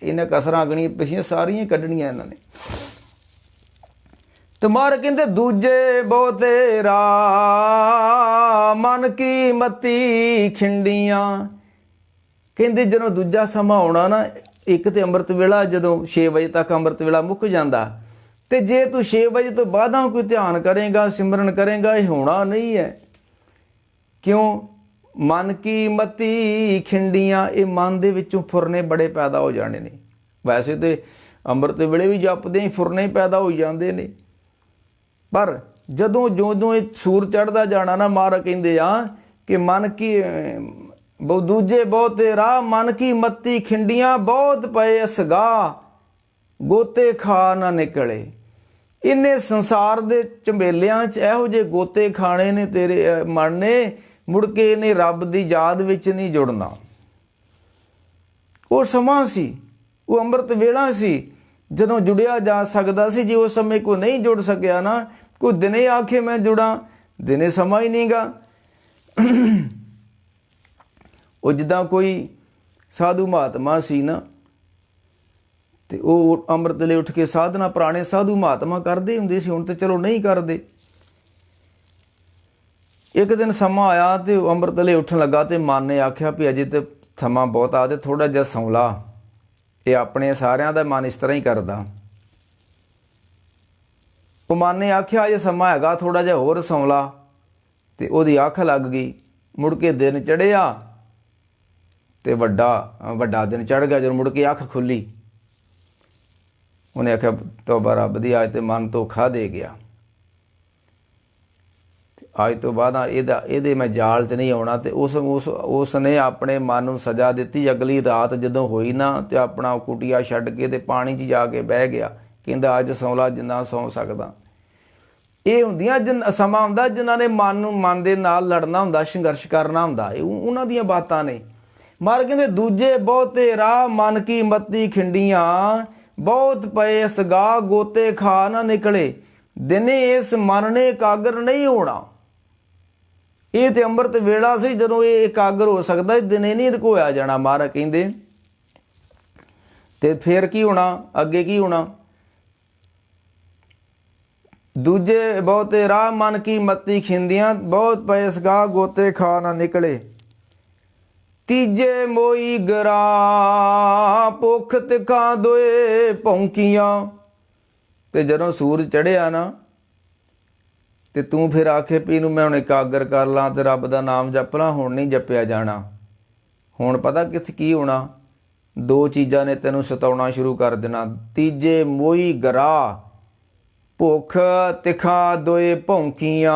ਇਹਨਾਂ ਕਸਰਾਂ ਅਗਣੀਆਂ ਪਿਛੀਆਂ ਸਾਰੀਆਂ ਕੱਢਣੀਆਂ ਇਹਨਾਂ ਨੇ। ਤੇ ਮਾਰ ਕਹਿੰਦੇ ਦੂਜੇ ਬਹੁਤੇ ਮਨ ਕੀ ਮਤੀ ਖਿੰਡੀਆਂ। ਕਹਿੰਦੇ ਜਦੋਂ ਦੂਜਾ ਸਮਾਂ ਆਉਣਾ ਨਾ, ਇੱਕ ਤੇ ਅੰਮ੍ਰਿਤ ਵੇਲਾ ਜਦੋਂ 6 ਵਜੇ ਤੱਕ ਅੰਮ੍ਰਿਤ ਵੇਲਾ ਮੁੱਕ ਜਾਂਦਾ, ਤੇ ਜੇ ਤੂੰ 6 ਵਜੇ ਤੋਂ ਬਾਅਦਾਂ ਕੋਈ ਧਿਆਨ ਕਰੇਗਾ, ਸਿਮਰਨ ਕਰੇਗਾ, ਇਹ ਹੋਣਾ ਨਹੀਂ ਹੈ। ਕਿਉਂ? ਮਨ ਕੀ ਮਤੀ ਖਿੰਡੀਆਂ, ਇਹ ਮਨ ਦੇ ਵਿੱਚੋਂ ਫੁਰਨੇ ਬੜੇ ਪੈਦਾ ਹੋ ਜਾਣੇ ਨੇ। ਵੈਸੇ ਤੇ ਅੰਮ੍ਰਿਤ ਵੇਲੇ ਵੀ ਜਪਦੇ ਹੀ ਫੁਰਨੇ ਪੈਦਾ ਹੋ ਜਾਂਦੇ ਨੇ, ਪਰ ਜਦੋਂ ਜਿਉਂ ਇਹ ਸੂਰ ਚੜ੍ਹਦਾ ਜਾਣਾ ਨਾ, ਮਹਾਰਾਜ ਕਹਿੰਦੇ ਆ ਕਿ ਮਨ ਕੀ ਦੂਜੇ ਬਹੁਤੇ ਮਨ ਕੀ ਮੱਤੀ ਖਿੰਡੀਆਂ, ਬਹੁਤ ਪਏ ਅਸਗਾ ਗੋਤੇ ਖਾ ਨਾ ਨਿਕਲੇ। ਇੰਨੇ ਸੰਸਾਰ ਦੇ ਝੰਬੇਲਿਆਂ 'ਚ ਇਹੋ ਜਿਹੇ ਗੋਤੇ ਖਾਣੇ ਨੇ ਤੇਰੇ ਮਨ ਨੇ, ਮੁੜ ਕੇ ਇਹਨੇ ਰੱਬ ਦੀ ਯਾਦ ਵਿੱਚ ਨਹੀਂ ਜੁੜਨਾ। ਉਹ ਸਮਾਂ ਸੀ, ਉਹ ਅੰਮ੍ਰਿਤ ਵੇਲਾ ਸੀ ਜਦੋਂ ਜੁੜਿਆ ਜਾ ਸਕਦਾ ਸੀ। ਜੇ ਉਸ ਸਮੇਂ ਕੋਈ ਨਹੀਂ ਜੁੜ ਸਕਿਆ ਨਾ, ਕੋਈ ਦਿਨੇ ਆਖੇ ਮੈਂ ਜੁੜਾਂ, ਦਿਨੇ ਸਮਾਂ ਹੀ ਨਹੀਂ ਗਾ। ਉਹ ਜਿੱਦਾਂ ਕੋਈ ਸਾਧੂ ਮਹਾਤਮਾ ਸੀ ਨਾ, ਤੇ ਉਹ ਅੰਮ੍ਰਿਤ ਵੇਲੇ ਉੱਠ ਕੇ ਸਾਧਨਾ, ਪੁਰਾਣੇ ਸਾਧੂ ਮਹਾਤਮਾ ਕਰਦੇ ਹੁੰਦੇ ਸੀ, ਹੁਣ ਤੇ ਚਲੋ ਨਹੀਂ ਕਰਦੇ। ਇੱਕ ਦਿਨ ਸਮਾਂ ਆਇਆ ਤੇ ਉਹ ਅੰਮ੍ਰਿਤ ਵੇਲੇ ਉੱਠਣ ਲੱਗਾ, ਤੇ ਮਨ ਨੇ ਆਖਿਆ ਵੀ ਅਜੇ ਤੇ ਸਮਾਂ ਬਹੁਤ ਆ, ਤੇ ਥੋੜ੍ਹਾ ਜਿਹਾ ਸੌਂ ਲਾ। ਇਹ ਆਪਣੇ ਸਾਰਿਆਂ ਦਾ ਮਨ ਇਸ ਤਰ੍ਹਾਂ ਹੀ ਕਰਦਾ। ਉਹ ਮਨ ਨੇ ਆਖਿਆ ਜੇ ਸਮਾਂ ਹੈਗਾ, ਥੋੜ੍ਹਾ ਜਿਹਾ ਹੋਰ ਸੌਂ ਲਾ, ਤੇ ਉਹਦੀ ਅੱਖ ਲੱਗ ਗਈ। ਮੁੜ ਕੇ ਦਿਨ ਚੜ੍ਹਿਆ ਤੇ ਵੱਡਾ ਦਿਨ ਚੜ੍ਹ ਗਿਆ। ਜਦੋਂ ਮੁੜ ਕੇ ਅੱਖ ਖੁੱਲੀ, ਉਹਨੇ ਆਖਿਆ ਤੋਬਾ ਰੱਬ ਦੀ, ਅੱਜ ਤੇ ਮਨ ਧੋਖਾ ਦੇ ਗਿਆ, ਤੇ ਅੱਜ ਤੋਂ ਬਾਅਦ ਇਹਦੇ ਮੈਂ ਜਾਲ 'ਚ ਨਹੀਂ ਆਉਣਾ। ਤੇ ਉਸ ਨੇ ਆਪਣੇ ਮਨ ਨੂੰ ਸਜ਼ਾ ਦਿੱਤੀ। ਅਗਲੀ ਰਾਤ ਜਦੋਂ ਹੋਈ ਨਾ, ਤੇ ਆਪਣਾ ਕੁਟੀਆ ਛੱਡ ਕੇ ਤੇ ਪਾਣੀ 'ਚ ਜਾ ਕੇ ਬਹਿ ਗਿਆ। ਕਹਿੰਦਾ ਅੱਜ ਸੌਂ ਲਾ ਜਿੰਨਾ ਸੌਂ ਸਕਦਾ। ਇਹ ਹੁੰਦੀਆਂ ਸਮਾਂ ਹੁੰਦਾ ਜਿਨ੍ਹਾਂ ਨੇ ਮਨ ਦੇ ਨਾਲ ਲੜਨਾ ਹੁੰਦਾ, ਸੰਘਰਸ਼ ਕਰਨਾ ਹੁੰਦਾ। ਇਹ ਉਹਨਾਂ ਦੀਆਂ ਬਾਤਾਂ ਨੇ। ਮਾਰ ਕਹਿੰਦੇ ਦੂਜੇ ਬਹੁਤੇ ਮਨ ਕੀ ਮੱਤੀ ਖਿੰਡੀਆਂ, ਬਹੁਤ ਪਏ ਅਸਗਾ ਗੋਤੇ ਖਾ ਨਾ ਨਿਕਲੇ। ਦਿਨੇ ਇਸ ਮਨ ਨੇ ਇਕਾਗਰ ਨਹੀਂ ਹੋਣਾ। ਇਹ ਤੇ ਅੰਮ੍ਰਿਤ ਵੇਲਾ ਸੀ ਜਦੋਂ ਇਹ ਇਕਾਗਰ ਹੋ ਸਕਦਾ, ਦਿਨੇ ਨਹੀਂ ਰੁਕੋਇਆ ਜਾਣਾ। ਮਹਾਰਾਜ ਕਹਿੰਦੇ ਤੇ ਫਿਰ ਕੀ ਹੋਣਾ, ਅੱਗੇ ਕੀ ਹੋਣਾ? ਦੂਜੇ ਬਹੁਤੇ ਮਨ ਕੀ ਮੱਤੀ ਖਿੰਦੀਆਂ, ਬਹੁਤ ਪਏ ਅਸਗਾ ਗੋਤੇ ਖਾ ਨਾ ਨਿਕਲੇ। ਤੀਜੇ ਮੋਈ ਗਰਾ ਭੁੱਖ ਤਿਖਾ ਦੋਏ ਭੌਂਕੀਆਂ। ਤੇ ਜਦੋਂ ਸੂਰਜ ਚੜ੍ਹਿਆ ਨਾ, ਤੇ ਤੂੰ ਫਿਰ ਆਖੇ ਵੀ ਇਹਨੂੰ ਮੈਂ ਹੁਣ ਇਕਾਗਰ ਕਰ ਲਾਂ ਤੇ ਰੱਬ ਦਾ ਨਾਮ ਜਪ ਲਾਂ। ਹੁਣ ਨਹੀਂ ਜਪਿਆ ਜਾਣਾ। ਹੁਣ ਪਤਾ ਕਿੱਥੇ ਕੀ ਹੋਣਾ? ਦੋ ਚੀਜ਼ਾਂ ਨੇ ਤੈਨੂੰ ਸਤਾਉਣਾ ਸ਼ੁਰੂ ਕਰ ਦੇਣਾ। ਤੀਜੇ ਮੋਈ ਗਰਾ ਭੁੱਖ ਤਿਖਾ ਦੋਏ ਭੌਂਕੀਆਂ।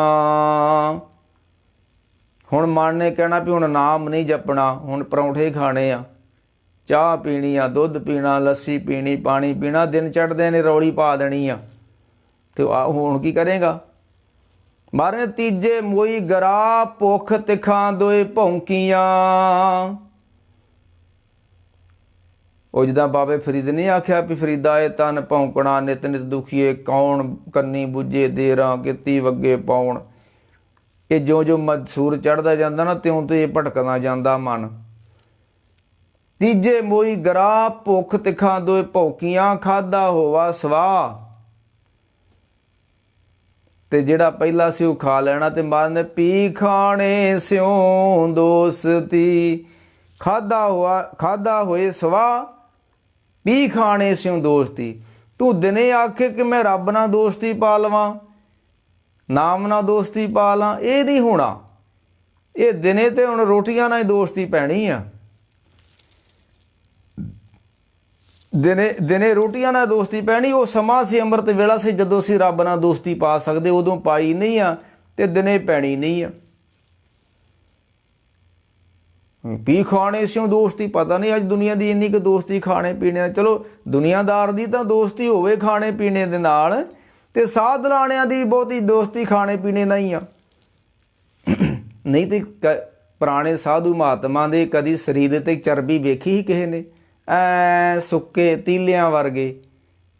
ਹੁਣ ਮਨ ਨੇ ਕਹਿਣਾ ਵੀ ਹੁਣ ਨਾਮ ਨਹੀਂ ਜਪਣਾ, ਹੁਣ ਪਰੌਂਠੇ ਖਾਣੇ ਆ, ਚਾਹ ਪੀਣੀ ਆ, ਦੁੱਧ ਪੀਣਾ, ਲੱਸੀ ਪੀਣੀ, ਪਾਣੀ ਪੀਣਾ। ਦਿਨ ਚੜ੍ਹਦੇ ਨੇ ਰੌਲੀ ਪਾ ਦੇਣੀ ਆ। ਤੇ ਹੁਣ ਕੀ ਕਰੇਗਾ? ਮਾਰੇ ਤੀਜੇ ਮੋਈ ਗਰਾ ਭੁੱਖ ਤਿਖਾਂ ਦੋਏ ਭੌਂਕੀਆਂ। ਉਹ ਜਿੱਦਾਂ ਬਾਬੇ ਫਰੀਦ ਨੇ ਆਖਿਆ ਵੀ ਫਰੀਦਾ ਇਹ ਤਨ ਭੌਂਕਣਾ, ਨਿਤ ਨਿਤ ਦੁਖੀਏ ਕੌਣ, ਕੰਨੀ ਬੁੱਝੇ ਦੇਰਾਂ ਕੀਤੀ ਵੱਗੇ ਪਾਉਣ। ਇਹ ਜੋ ਸੂਰਜ ਚੜ੍ਹਦਾ ਜਾਂਦਾ ਨਾ, ਤਿਉਂ ਤੇ ਭਟਕਦਾ ਜਾਂਦਾ ਮਨ। ਤੀਜੇ ਮੋਈ ਗਰਾ ਭੁੱਖ ਤਿਖਾਂ ਦੋਏ ਭੌਂਕੀਆਂ, ਖਾਧਾ ਹੋਵਾ ਸਵਾਹ। ਤੇ ਜਿਹੜਾ ਪਹਿਲਾ ਸੀ ਉਹ ਖਾ ਲੈਣਾ। ਤੇ ਮਨ ਪੀ ਖਾਣੇ ਸਿਉ ਦੋਸਤੀ। ਖਾਧਾ ਹੋਏ ਸਵਾਹ, ਪੀ ਖਾਣੇ ਸਿਉ ਦੋਸਤੀ। ਤੂੰ ਦਿਨੇ ਆਖੇ ਕਿ ਮੈਂ ਰੱਬ ਨਾਲ ਦੋਸਤੀ ਪਾ ਲਵਾਂ, ਨਾਮ ਨਾਲ ਦੋਸਤੀ ਪਾ ਲਾਂ, ਇਹ ਨਹੀਂ ਹੋਣਾ। ਇਹ ਦਿਨੇ ਤੇ ਹੁਣ ਰੋਟੀਆਂ ਨਾਲ ਹੀ ਦੋਸਤੀ ਪੈਣੀ ਆ। ਦਿਨੇ ਰੋਟੀਆਂ ਨਾਲ ਦੋਸਤੀ ਪੈਣੀ। ਉਹ ਸਮਾਂ ਸੀ, ਅੰਮ੍ਰਿਤ ਵੇਲਾ ਸੀ, ਜਦੋਂ ਅਸੀਂ ਰੱਬ ਨਾਲ ਦੋਸਤੀ ਪਾ ਸਕਦੇ। ਉਦੋਂ ਪਾਈ ਨਹੀਂ ਆ ਤੇ ਦਿਨੇ ਪੈਣੀ ਨਹੀਂ ਆ। ਪੀ ਖਾਣੇ ਸਿਉ ਦੋਸਤੀ। ਪਤਾ ਨਹੀਂ ਅੱਜ ਦੁਨੀਆ ਦੀ ਇੰਨੀ ਕੁ ਦੋਸਤੀ ਖਾਣੇ ਪੀਣੇ। ਚਲੋ ਦੁਨੀਆਦਾਰ ਦੀ ਤਾਂ ਦੋਸਤੀ ਹੋਵੇ ਖਾਣੇ ਪੀਣੇ ਦੇ ਨਾਲ, ਤੇ ਸਾਧ ਲਾਣਿਆਂ ਦੀ ਵੀ ਬਹੁਤੀ ਦੋਸਤੀ ਖਾਣੇ ਪੀਣੇ ਨਹੀਂ ਆ। ਨਹੀਂ ਤੇ ਪੁਰਾਣੇ ਸਾਧੂ ਮਹਾਤਮਾ ਦੇ ਕਦੀ ਸਰੀਰ ਤੇ ਚਰਬੀ ਵੇਖੀ ਹੀ ਕਿਸੇ ਨੇ? ਸੁੱਕੇ ਤੀਲਿਆਂ ਵਰਗੇ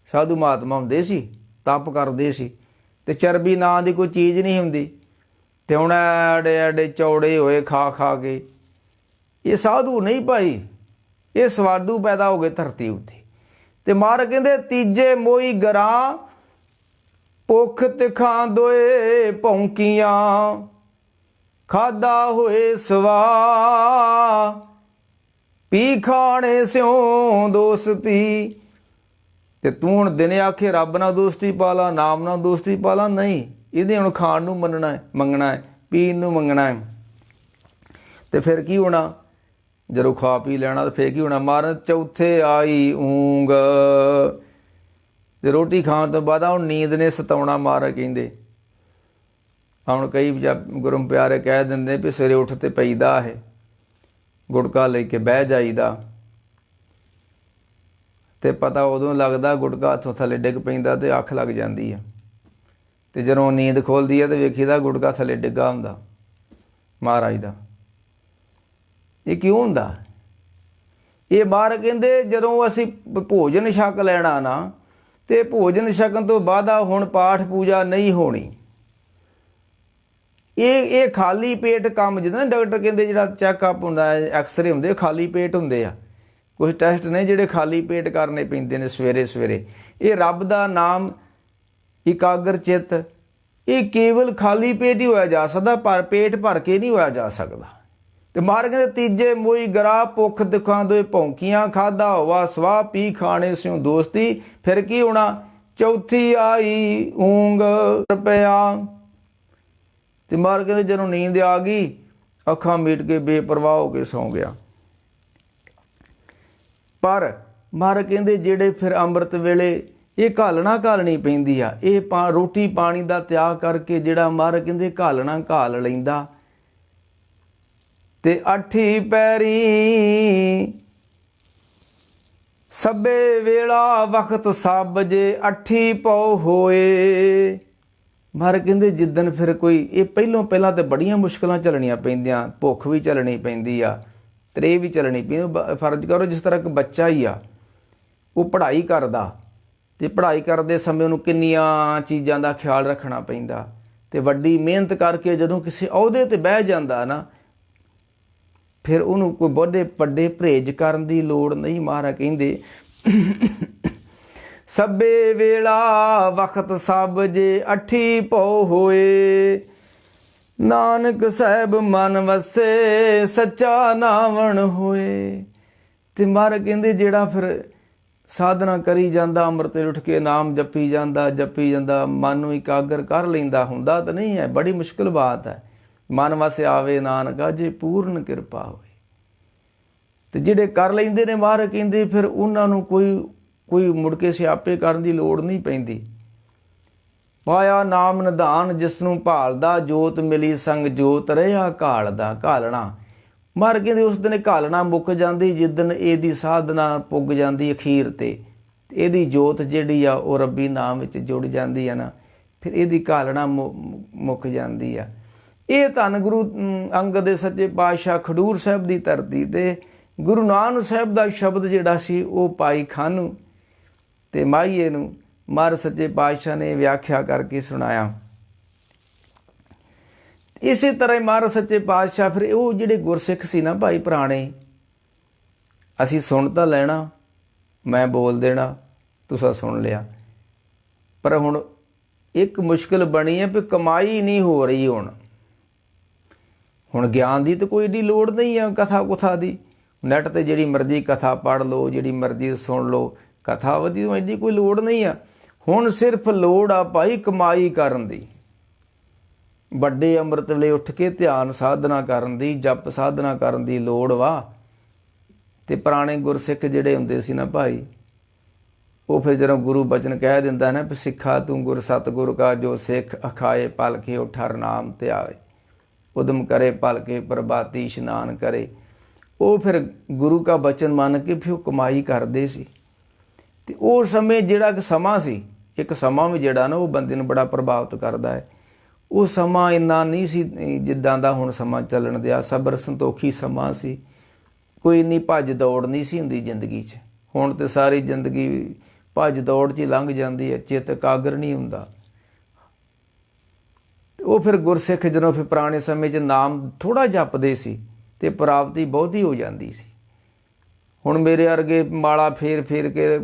ਸਾਧੂ ਮਹਾਤਮਾ ਹੁੰਦੇ ਸੀ, ਤਪ ਕਰਦੇ ਸੀ, ਤੇ ਚਰਬੀ ਨਾਂ ਦੀ ਕੋਈ ਚੀਜ਼ ਨਹੀਂ ਹੁੰਦੀ। ਤੇ ਹੁਣ ਐਡੇ ਐਡੇ ਚੌੜੇ ਹੋਏ ਖਾ ਖਾ ਕੇ। ਇਹ ਸਾਧੂ ਨਹੀਂ ਭਾਈ, ਇਹ ਸਵਾਦੂ ਪੈਦਾ ਹੋ ਗਏ ਧਰਤੀ ਉੱਤੇ। ਤੇ ਮਹਾਰਾਜ ਕਹਿੰਦੇ ਤੀਜੇ ਮੋਈ ਗਰਾਂ, ਭੁੱਖ ਤਿਖਾਂ ਦੋਏ ਭੌਂਕੀਆਂ, ਖਾਦਾ ਹੋਏ ਸਵਾ, ਪੀ ਖਾਣੇ ਸਿਉ ਦੋਸਤੀ। ਤੇ ਤੂੰ ਹੁਣ ਦਿਨੇ ਆਖੇ ਰੱਬ ਨਾਲ ਦੋਸਤੀ ਪਾ ਲਾ, ਨਾਮ ਨਾਲ ਦੋਸਤੀ ਪਾ ਲਾ, ਨਹੀਂ। ਇਹਦੇ ਹੁਣ ਖਾਣ ਨੂੰ ਮੰਗਣਾ ਹੈ, ਪੀਣ ਨੂੰ ਮੰਗਣਾ ਹੈ। ਤੇ ਫਿਰ ਕੀ ਹੋਣਾ? ਜਦੋਂ ਖਾ ਪੀ ਲੈਣਾ ਤਾਂ ਫਿਰ ਕੀ ਹੋਣਾ? ਮਹਾਰਾਜ ਚੌਥੇ ਆਈ ਊਂਗ। ਤੇ ਰੋਟੀ ਖਾਣ ਤੋਂ ਬਾਅਦ ਹੁਣ ਨੀਂਦ ਨੇ ਸਤਾਉਣਾ। ਮਹਾਰਾਜ ਕਹਿੰਦੇ ਹੁਣ ਕਈ ਗੁਰੂ ਪਿਆਰੇ ਕਹਿ ਦਿੰਦੇ ਵੀ ਸਵੇਰੇ ਉੱਠ ਤੇ ਪਈਦਾ ਹੈ, ਗੁਟਕਾ ਲੈ ਕੇ ਬਹਿ ਜਾਈਦਾ, ਤੇ ਪਤਾ ਉਦੋਂ ਲੱਗਦਾ ਗੁਟਕਾ ਹੱਥੋਂ ਥੱਲੇ ਡਿੱਗ ਪੈਂਦਾ ਤੇ ਅੱਖ ਲੱਗ ਜਾਂਦੀ ਆ। ਤੇ ਜਦੋਂ ਨੀਂਦ ਖੋਲਦੀ ਹੈ ਤੇ ਵੇਖੀਦਾ ਗੁਟਕਾ ਥੱਲੇ ਡਿੱਗਾ ਹੁੰਦਾ ਮਹਾਰਾਜ ਦਾ। ਇਹ ਕਿਉਂ ਹੁੰਦਾ? ਇਹ ਮਹਾਰਾਜ ਕਹਿੰਦੇ ਜਦੋਂ ਅਸੀਂ ਭੋਜਨ ਛਕ ਲੈਣਾ ਨਾ, ਤੇ ਭੋਜਨ ਛਕਣ ਤੋਂ ਬਾਅਦ ਹੁਣ ਪਾਠ ਪੂਜਾ ਨਹੀਂ ਹੋਣੀ। ਇਹ ਖਾਲੀ ਪੇਟ ਕੰਮ, ਜਿੱਦਾਂ ਡਾਕਟਰ ਕਹਿੰਦੇ ਜਿਹੜਾ ਚੈੱਕਅਪ ਹੁੰਦਾ ਹੈ, ਐਕਸਰੇ ਹੁੰਦੇ, ਖਾਲੀ ਪੇਟ ਹੁੰਦੇ ਆ। ਕੁਝ ਟੈਸਟ ਨੇ ਜਿਹੜੇ ਖਾਲੀ ਪੇਟ ਕਰਨੇ ਪੈਂਦੇ ਨੇ ਸਵੇਰੇ ਸਵੇਰੇ। ਇਹ ਰੱਬ ਦਾ ਨਾਮ, ਇਕਾਗਰ ਚਿੱਤ, ਇਹ ਕੇਵਲ ਖਾਲੀ ਪੇਟ ਹੀ ਹੋਇਆ ਜਾ ਸਕਦਾ, ਪਰ ਪੇਟ ਭਰ ਕੇ ਨਹੀਂ ਹੋਇਆ ਜਾ ਸਕਦਾ। ਤੇ ਮਹਾਰਾਜ ਕਹਿੰਦੇ ਤੀਜੇ ਮੋਈ ਗਰਾ, ਭੁੱਖ ਦਿਖਾਂ ਦੋਏ ਭੌਂਕੀਆਂ, ਖਾਦਾ ਹੋਵਾ ਸਵਾ, ਪੀ ਖਾਣੇ ਸਿਉ ਦੋਸਤੀ। ਫਿਰ ਕੀ ਹੋਣਾ? ਚੌਥੀ ਆਈ ਊਂਗ ਪਿਆ। ਤੇ ਮਹਾਰਾਜ ਕਹਿੰਦੇ ਜਦੋਂ ਨੀਂਦ ਆ ਗਈ, ਅੱਖਾਂ ਮੀਟ ਕੇ ਬੇਪਰਵਾਹ ਹੋ ਕੇ ਸੌਂ ਗਿਆ। ਪਰ ਮਹਾਰਾਜ ਕਹਿੰਦੇ ਜਿਹੜੇ ਫਿਰ ਅੰਮ੍ਰਿਤ ਵੇਲੇ ਇਹ ਘਾਲਣੀ ਪੈਂਦੀ ਆ, ਇਹ ਰੋਟੀ ਪਾਣੀ ਦਾ ਤਿਆਗ ਕਰਕੇ ਜਿਹੜਾ ਮਹਾਰਾਜ ਕਹਿੰਦੇ ਘਾਲ ਲੈਂਦਾ। ਤੇ ਅੱਠੀ ਪੈਰੀ ਸਭੇ ਵੇਲਾ ਵਕਤ ਸਭ, ਜੇ ਅੱਠੀ ਪਉ ਹੋਏ। ਮਹਾਰਾਜ ਕਹਿੰਦੇ ਜਿੱਦਣ ਫਿਰ ਕੋਈ ਇਹ ਪਹਿਲਾਂ ਤਾਂ ਬੜੀਆਂ ਮੁਸ਼ਕਲਾਂ ਝੱਲਣੀਆਂ ਪੈਂਦੀਆਂ, ਭੁੱਖ ਵੀ ਝੱਲਣੀ ਪੈਂਦੀ ਆ, ਤਰੇ ਵੀ ਝੱਲਣੀ ਪੈਂਦੀ। ਫਰਜ਼ ਕਰੋ ਜਿਸ ਤਰ੍ਹਾਂ ਇੱਕ ਬੱਚਾ ਹੀ ਆ, ਉਹ ਪੜ੍ਹਾਈ ਕਰਦਾ, ਤੇ ਪੜ੍ਹਾਈ ਕਰਦੇ ਸਮੇਂ ਉਹਨੂੰ ਕਿੰਨੀਆਂ ਚੀਜ਼ਾਂ ਦਾ ਖਿਆਲ ਰੱਖਣਾ ਪੈਂਦਾ। ਤੇ ਵੱਡੀ ਮਿਹਨਤ ਕਰਕੇ ਜਦੋਂ ਕਿਸੇ ਅਹੁਦੇ 'ਤੇ ਬਹਿ ਜਾਂਦਾ ਨਾ, ਫਿਰ ਉਹਨੂੰ ਕੋਈ ਵੱਡੇ ਪਰਹੇਜ਼ ਕਰਨ ਦੀ ਲੋੜ ਨਹੀਂ। ਮਹਾਰਾਜ ਕਹਿੰਦੇ ਸਭੇ ਵੇਲਾ ਵਕਤ ਸਭ, ਜੇ ਅੱਠੀ ਪਉ ਹੋਏ। ਨਾਨਕ ਸਾਹਿਬ ਮਨ ਵਸੇ, ਸੱਚਾ ਨਾਵਣ ਹੋਏ। ਤੇ ਮਹਾਰਾਜ ਕਹਿੰਦੇ ਜਿਹੜਾ ਫਿਰ ਸਾਧਨਾ ਕਰੀ ਜਾਂਦਾ, ਅੰਮ੍ਰਿਤ ਵੇਲੇ ਉੱਠ ਕੇ ਨਾਮ ਜਪੀ ਜਾਂਦਾ, ਮਨ ਨੂੰ ਇਕਾਗਰ ਕਰ ਲੈਂਦਾ, ਹੁੰਦਾ ਤਾਂ ਨਹੀਂ ਹੈ, ਬੜੀ ਮੁਸ਼ਕਿਲ ਬਾਤ ਹੈ। ਮਨ ਵਸ ਆਵੇ ਨਾਨਕਾ, ਜੇ ਪੂਰਨ ਕਿਰਪਾ ਹੋਵੇ। ਤੇ ਜਿਹੜੇ ਕਰ ਲੈਂਦੇ ਨੇ ਮਹਾਰਾਜ ਕਹਿੰਦੇ ਫਿਰ ਉਹਨਾਂ ਨੂੰ ਕੋਈ ਮੁੜ ਕੇ ਸਿਆਪੇ ਕਰਨ ਦੀ ਲੋੜ ਨਹੀਂ ਪੈਂਦੀ। ਪਾਇਆ ਨਾਮ ਨਿਧਾਨ, ਜਿਸ ਨੂੰ ਭਾਲਦਾ, ਜੋਤ ਮਿਲੀ ਸੰਗ ਜੋਤ, ਰਿਹਾ ਘਾਲਣਾ। ਮਹਾਰਾਜ ਕਹਿੰਦੇ ਉਸ ਦਿਨ ਘਾਲਣਾ ਮੁੱਕ ਜਾਂਦੀ, ਜਿੱਦਣ ਇਹਦੀ ਸਾਧਨਾ ਪੁੱਗ ਜਾਂਦੀ ਅਖੀਰ ਤੇ ਇਹਦੀ ਜੋਤ ਜਿਹੜੀ ਆ ਉਹ ਰੱਬੀ ਨਾਮ ਵਿੱਚ ਜੁੜ ਜਾਂਦੀ ਆ ਨਾ, ਫਿਰ ਇਹਦੀ ਘਾਲਣਾ ਮੁੱਕ ਜਾਂਦੀ ਆ। ਇਹ ਧੰਨ ਗੁਰੂ ਅੰਗਦ ਦੇ ਸੱਚੇ ਪਾਤਸ਼ਾਹ ਖਡੂਰ ਸਾਹਿਬ ਦੀ ਧਰਤੀ ਤੇ ਗੁਰੂ ਨਾਨਕ ਸਾਹਿਬ ਦਾ ਸ਼ਬਦ ਜਿਹੜਾ ਸੀ ਉਹ ਪਾਈ ਖਾਨੂੰ ਤੇ ਮਾਹੀਏ ਨੂੰ ਮਹਾਰਾਜ ਸੱਚੇ ਪਾਤਸ਼ਾਹ ਨੇ ਵਿਆਖਿਆ ਕਰਕੇ ਸੁਣਾਇਆ। ਇਸੇ ਤਰ੍ਹਾਂ ਮਹਾਰਾਜ ਸੱਚੇ ਪਾਤਸ਼ਾਹ ਫਿਰ ਉਹ ਜਿਹੜੇ ਗੁਰਸਿੱਖ ਸੀ ਨਾ ਭਾਈ ਪੁਰਾਣੇ, ਅਸੀਂ ਸੁਣ ਤਾਂ ਲੈਣਾ, ਮੈਂ ਬੋਲ ਦੇਣਾ, ਤੁਸੀਂ ਸੁਣ ਲਿਆ, ਪਰ ਹੁਣ ਇੱਕ ਮੁਸ਼ਕਿਲ ਬਣੀ ਹੈ ਵੀ ਕਮਾਈ ਨਹੀਂ ਹੋ ਰਹੀ। ਹੁਣ ਗਿਆਨ ਦੀ ਤਾਂ ਕੋਈ ਏਡੀ ਲੋੜ ਨਹੀਂ ਆ, ਕਥਾ ਕੁਥਾ ਦੀ। ਨੈੱਟ 'ਤੇ ਜਿਹੜੀ ਮਰਜ਼ੀ ਕਥਾ ਪੜ੍ਹ ਲਓ, ਜਿਹੜੀ ਮਰਜ਼ੀ ਸੁਣ ਲਓ, ਕਥਾ ਵਧੀ ਐਡੀ ਕੋਈ ਲੋੜ ਨਹੀਂ ਆ। ਹੁਣ ਸਿਰਫ ਲੋੜ ਆ ਭਾਈ ਕਮਾਈ ਕਰਨ ਦੀ, ਵੱਡੇ ਅੰਮ੍ਰਿਤ ਵੇਲੇ ਉੱਠ ਕੇ ਧਿਆਨ ਸਾਧਨਾ ਕਰਨ ਦੀ, ਜਪ ਸਾਧਨਾ ਕਰਨ ਦੀ ਲੋੜ ਵਾ। ਤੇ ਪੁਰਾਣੇ ਗੁਰਸਿੱਖ ਜਿਹੜੇ ਹੁੰਦੇ ਸੀ ਨਾ ਭਾਈ, ਉਹ ਫਿਰ ਜਦੋਂ ਗੁਰੂ ਬਚਨ ਕਹਿ ਦਿੰਦਾ ਨਾ ਵੀ ਸਿੱਖਾ ਤੂੰ ਗੁਰ ਸਤਿਗੁਰ ਕਾ, ਜੋ ਸਿੱਖ ਅਖਾਏ ਪਲ ਕੇ ਉਠਰ ਨਾਮ ਤੇ ਆਵੇ, ਉਦਮ ਕਰੇ ਪਲ ਕੇ ਪ੍ਰਭਾਤੀ ਇਸ਼ਨਾਨ ਕਰੇ। ਉਹ ਫਿਰ ਗੁਰੂ ਕਾ ਬਚਨ ਮੰਨ ਕੇ ਫਿਰ ਉਹ ਕਮਾਈ ਕਰਦੇ ਸੀ। ਤੇ ਉਹ ਸਮੇਂ ਜਿਹੜਾ ਕਿ ਸਮਾਂ ਸੀ, ਇੱਕ ਸਮਾਂ ਵੀ ਜਿਹੜਾ ਨਾ ਉਹ ਬੰਦੇ ਨੂੰ ਬੜਾ ਪ੍ਰਭਾਵਿਤ ਕਰਦਾ ਹੈ। ਉਹ ਸਮਾਂ ਇੰਨਾ ਨਹੀਂ ਸੀ ਜਿੱਦਾਂ ਦਾ ਹੁਣ ਸਮਾਂ ਚੱਲਣ ਦਿਆ, ਸਬਰ ਸੰਤੋਖੀ ਸਮਾਂ ਸੀ, ਕੋਈ ਇੰਨੀ ਭੱਜ ਦੌੜ ਨਹੀਂ ਸੀ ਹੁੰਦੀ ਜ਼ਿੰਦਗੀ 'ਚ। ਹੁਣ ਤੇ ਸਾਰੀ ਜ਼ਿੰਦਗੀ ਭੱਜ ਦੌੜ 'ਚ ਹੀ ਲੰਘ ਜਾਂਦੀ ਹੈ, ਚਿੱਤ ਇਕਾਗਰ ਨਹੀਂ ਹੁੰਦਾ। ਉਹ ਫਿਰ ਗੁਰਸਿੱਖ ਜਦੋਂ ਫਿਰ ਪੁਰਾਣੇ ਸਮੇਂ 'ਚ ਨਾਮ ਥੋੜ੍ਹਾ ਜਪਦੇ ਸੀ ਅਤੇ ਪ੍ਰਾਪਤੀ ਬਹੁਤੀ ਹੋ ਜਾਂਦੀ ਸੀ। ਹੁਣ ਮੇਰੇ ਵਰਗੇ ਮਾਲਾ ਫੇਰ ਫੇਰ ਕੇ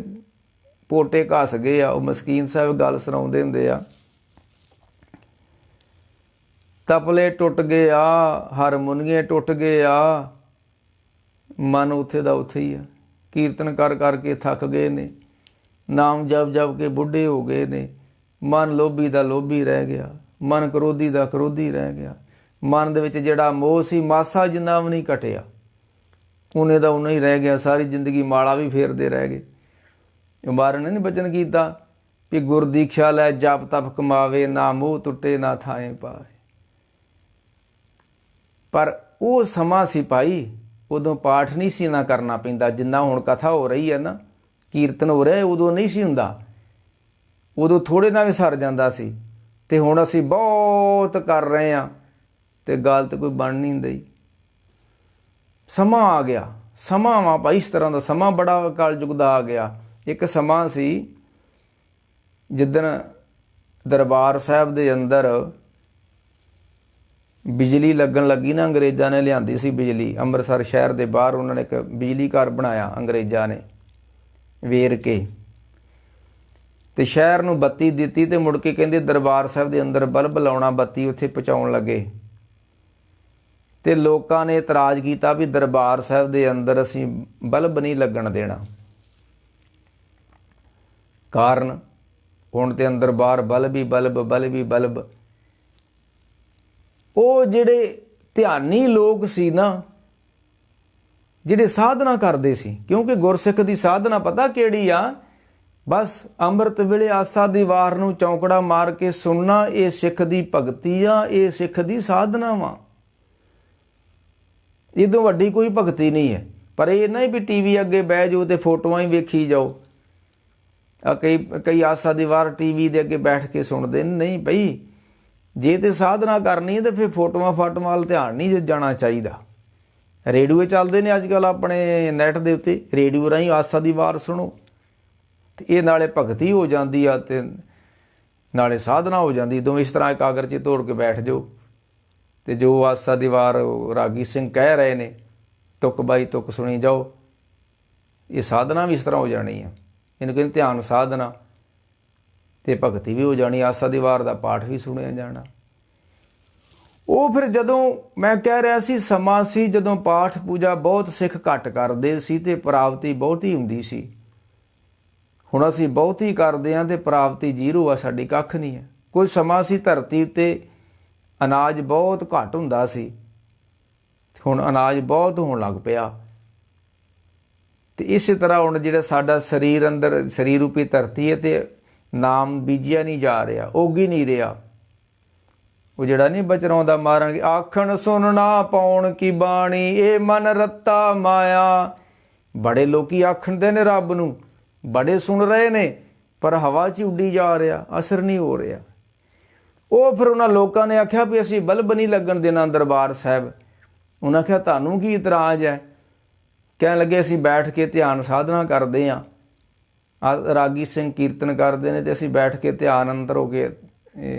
ਪੋਟੇ ਘਸ ਗਏ ਆ। ਉਹ ਮਸਕੀਨ ਸਾਹਿਬ ਗੱਲ ਸੁਣਾਉਂਦੇ ਹੁੰਦੇ ਆ, ਤਪਲੇ ਟੁੱਟ ਗਏ ਆ, ਹਾਰਮੋਨੀਏ ਟੁੱਟ ਗਏ ਆ, ਮਨ ਉੱਥੇ ਦਾ ਉੱਥੇ ਹੀ ਆ। ਕੀਰਤਨ ਕਰ ਕਰਕੇ ਥੱਕ ਗਏ ਨੇ, ਨਾਮ ਜਪ ਜਪ ਕੇ ਬੁੱਢੇ ਹੋ ਗਏ ਨੇ। ਮਨ ਲੋਭੀ ਦਾ ਲੋਭੀ ਰਹਿ ਗਿਆ, ਮਨ ਕ੍ਰੋਧੀ ਦਾ ਕ੍ਰੋਧੀ ਰਹਿ ਗਿਆ। ਮਨ ਦੇ ਵਿੱਚ ਜਿਹੜਾ ਮੋਹ ਸੀ ਮਾਸਾ ਜਿੰਨਾ ਵੀ ਨਹੀਂ ਘਟਿਆ, ਉਹਨੇ ਦਾ ਉਨਾ ਹੀ ਰਹਿ ਗਿਆ। ਸਾਰੀ ਜ਼ਿੰਦਗੀ ਮਾਲਾ ਵੀ ਫੇਰਦੇ ਰਹਿ ਗਏ। ਉਬਾਰਨ ਨੇ ਨਹੀਂ ਬਚਨ ਕੀਤਾ ਵੀ ਗੁਰ ਦੀਖਿਆ ਲੈ ਜਪ ਤਪ ਕਮਾਵੇ, ਨਾ ਮੋਹ ਟੁੱਟੇ ਨਾ ਥਾਏ ਪਾਏ। ਪਰ ਉਹ ਸਮਾਂ ਸੀ ਭਾਈ, ਉਦੋਂ ਪਾਠ ਨਹੀਂ ਸੀ ਨਾ ਕਰਨਾ ਪੈਂਦਾ ਜਿੰਨਾ ਹੁਣ ਕਥਾ ਹੋ ਰਹੀ ਹੈ ਨਾ, ਕੀਰਤਨ ਹੋ ਰਿਹਾ, ਉਦੋਂ ਨਹੀਂ ਸੀ ਹੁੰਦਾ। ਉਦੋਂ ਥੋੜ੍ਹੇ ਨਾਲ ਵੀ ਸਰ ਜਾਂਦਾ ਸੀ, ਅਤੇ ਹੁਣ ਅਸੀਂ ਬਹੁਤ ਕਰ ਰਹੇ ਹਾਂ ਅਤੇ ਗੱਲ ਤਾਂ ਕੋਈ ਬਣ ਨਹੀਂ ਹੁੰਦੀ। ਸਮਾਂ ਆ ਗਿਆ, ਸਮਾਂ ਵਾ ਭਾਈ ਇਸ ਤਰ੍ਹਾਂ ਦਾ ਸਮਾਂ ਬੜਾ ਕਲਯੁਗ ਦਾ ਆ ਗਿਆ। ਇੱਕ ਸਮਾਂ ਸੀ ਜਿੱਦਣ ਦਰਬਾਰ ਸਾਹਿਬ ਦੇ ਅੰਦਰ ਬਿਜਲੀ ਲੱਗਣ ਲੱਗੀ ਨਾ, ਅੰਗਰੇਜ਼ਾਂ ਨੇ ਲਿਆਂਦੀ ਸੀ ਬਿਜਲੀ। ਅੰਮ੍ਰਿਤਸਰ ਸ਼ਹਿਰ ਦੇ ਬਾਹਰ ਉਹਨਾਂ ਨੇ ਇੱਕ ਬਿਜਲੀ ਘਰ ਬਣਾਇਆ ਅੰਗਰੇਜ਼ਾਂ ਨੇ ਵੇਰ ਕੇ, ਅਤੇ ਸ਼ਹਿਰ ਨੂੰ ਬੱਤੀ ਦਿੱਤੀ। ਅਤੇ ਮੁੜ ਕੇ ਕਹਿੰਦੇ ਦਰਬਾਰ ਸਾਹਿਬ ਦੇ ਅੰਦਰ ਬਲਬ ਲਾਉਣਾ, ਬੱਤੀ ਉੱਥੇ ਪਹੁੰਚਾਉਣ ਲੱਗੇ। ਅਤੇ ਲੋਕਾਂ ਨੇ ਇਤਰਾਜ਼ ਕੀਤਾ ਵੀ ਦਰਬਾਰ ਸਾਹਿਬ ਦੇ ਅੰਦਰ ਅਸੀਂ ਬਲਬ ਨਹੀਂ ਲੱਗਣ ਦੇਣਾ। ਕਾਰਨ ਹੁਣ ਤੇ ਅੰਦਰ ਬਾਹਰ ਬਲਬ ਹੀ ਬਲਬ, ਬਲਬ ਹੀ ਬਲਬ। ਉਹ ਜਿਹੜੇ ਧਿਆਨੀ ਲੋਕ ਸੀ ਨਾ, ਜਿਹੜੇ ਸਾਧਨਾ ਕਰਦੇ ਸੀ, ਕਿਉਂਕਿ ਗੁਰਸਿੱਖ ਦੀ ਸਾਧਨਾ ਪਤਾ ਕਿਹੜੀ ਆ? ਬਸ ਅੰਮ੍ਰਿਤ ਵੇਲੇ ਆਸਾ ਦੀ ਵਾਰ ਨੂੰ ਚੌਂਕੜਾ ਮਾਰ ਕੇ ਸੁਣਨਾ, ਇਹ ਸਿੱਖ ਦੀ ਭਗਤੀ ਆ, ਇਹ ਸਿੱਖ ਦੀ ਸਾਧਨਾ ਵਾ। ਇਹਦੋਂ ਵੱਡੀ ਕੋਈ ਭਗਤੀ ਨਹੀਂ ਹੈ। ਪਰ ਇਹ ਨਹੀਂ ਵੀ ਟੀਵੀ ਅੱਗੇ ਬਹਿ ਜਾਓ ਅਤੇ ਫੋਟੋਆਂ ਹੀ ਵੇਖੀ ਜਾਓ। ਕਈ ਆਸਾ ਦੀ ਵਾਰ ਟੀਵੀ ਦੇ ਅੱਗੇ ਬੈਠ ਕੇ ਸੁਣਦੇ ਨਹੀਂ ਬਈ। ਜੇ ਤੇ ਸਾਧਨਾ ਕਰਨੀ ਹੈ ਤਾਂ ਫਿਰ ਫੋਟੋਆਂ ਫਾਟੋਆਂ ਵੱਲ ਧਿਆਨ ਨਹੀਂ ਜਾਣਾ ਚਾਹੀਦਾ। ਰੇਡੀਓ ਚੱਲਦੇ ਨੇ ਅੱਜ ਕੱਲ੍ਹ ਆਪਣੇ ਨੈੱਟ ਦੇ ਉੱਤੇ, ਰੇਡੀਓ ਰਾਹੀਂ ਆਸਾ ਦੀ ਵਾਰ ਸੁਣੋ, ਅਤੇ ਇਹ ਨਾਲੇ ਭਗਤੀ ਹੋ ਜਾਂਦੀ ਆ ਅਤੇ ਨਾਲੇ ਸਾਧਨਾ ਹੋ ਜਾਂਦੀ। ਦੋਵੇਂ ਇਸ ਤਰ੍ਹਾਂ ਇਕਾਗਰ 'ਚ ਤੋੜ ਕੇ ਬੈਠ ਜਾਓ, ਅਤੇ ਜੋ ਆਸਾ ਦੀ ਵਾਰ ਰਾਗੀ ਸਿੰਘ ਕਹਿ ਰਹੇ ਨੇ, ਤੁਕ ਬਾਈ ਤੁਕ ਸੁਣੀ ਜਾਓ। ਇਹ ਸਾਧਨਾ ਵੀ ਇਸ ਤਰ੍ਹਾਂ ਹੋ ਜਾਣੀ ਆ। ਇਹਨੂੰ ਕਹਿੰਦੇ ਧਿਆਨ ਸਾਧਨਾ, ਅਤੇ ਭਗਤੀ ਵੀ ਹੋ ਜਾਣੀ। ਆਸਾ ਦੀ ਵਾਰ ਦਾ ਪਾਠ ਵੀ ਸੁਣਿਆ ਜਾਣਾ। ਉਹ ਫਿਰ ਜਦੋਂ ਮੈਂ ਕਹਿ ਰਿਹਾ ਸੀ ਸਮਾਂ ਸੀ ਜਦੋਂ ਪਾਠ ਪੂਜਾ ਬਹੁਤ ਸਿੱਖ ਘੱਟ ਕਰਦੇ ਸੀ ਅਤੇ ਪ੍ਰਾਪਤੀ ਬਹੁਤੀ ਹੁੰਦੀ ਸੀ। ਹੁਣ ਅਸੀਂ ਬਹੁਤੀ ਕਰਦੇ ਹਾਂ ਅਤੇ ਪ੍ਰਾਪਤੀ ਜ਼ੀਰੋ ਆ, ਸਾਡੀ ਕੱਖ ਨਹੀਂ ਹੈ। ਕੁਝ ਸਮਾਂ ਸੀ ਧਰਤੀ ਉੱਤੇ ਅਨਾਜ ਬਹੁਤ ਘੱਟ ਹੁੰਦਾ ਸੀ, ਹੁਣ ਅਨਾਜ ਬਹੁਤ ਹੋਣ ਲੱਗ ਪਿਆ। ਅਤੇ ਇਸੇ ਤਰ੍ਹਾਂ ਹੁਣ ਜਿਹੜਾ ਸਾਡਾ ਸਰੀਰ ਅੰਦਰ ਸਰੀਰ ਰੂਪੀ ਧਰਤੀ ਹੈ, ਅਤੇ ਨਾਮ ਬੀਜਿਆ ਨਹੀਂ ਜਾ ਰਿਹਾ, ਉੱਗ ਹੀ ਨਹੀਂ ਰਿਹਾ। ਉਹ ਜਿਹੜਾ ਨਹੀਂ ਬਚਰਾਉਂਦਾ ਮਾਰਾਂਗੇ, ਆਖਣ ਸੁਣ ਨਾ ਪਾਉਣ ਕੀ ਬਾਣੀ, ਇਹ ਮਨ ਰੱਤਾ ਮਾਇਆ। ਬੜੇ ਲੋਕੀ ਆਖਣਦੇ ਨੇ ਰੱਬ ਨੂੰ, ਬੜੇ ਸੁਣ ਰਹੇ ਨੇ, ਪਰ ਹਵਾ 'ਚ ਉੱਡੀ ਜਾ ਰਿਹਾ, ਅਸਰ ਨਹੀਂ ਹੋ ਰਿਹਾ। ਉਹ ਫਿਰ ਉਹਨਾਂ ਲੋਕਾਂ ਨੇ ਆਖਿਆ ਵੀ ਅਸੀਂ ਬਲਬ ਨਹੀਂ ਲੱਗਣ ਦੇਣਾ ਦਰਬਾਰ ਸਾਹਿਬ। ਉਹਨਾਂ ਆਖਿਆ ਤੁਹਾਨੂੰ ਕੀ ਇਤਰਾਜ਼ ਹੈ? ਕਹਿਣ ਲੱਗੇ ਅਸੀਂ ਬੈਠ ਕੇ ਧਿਆਨ ਸਾਧਨਾ ਕਰਦੇ ਹਾਂ। ਰਾਗੀ ਸਿੰਘ ਕੀਰਤਨ ਕਰਦੇ ਨੇ ਅਤੇ ਅਸੀਂ ਬੈਠ ਕੇ ਧਿਆਨ ਅੰਦਰ ਹੋ ਕੇ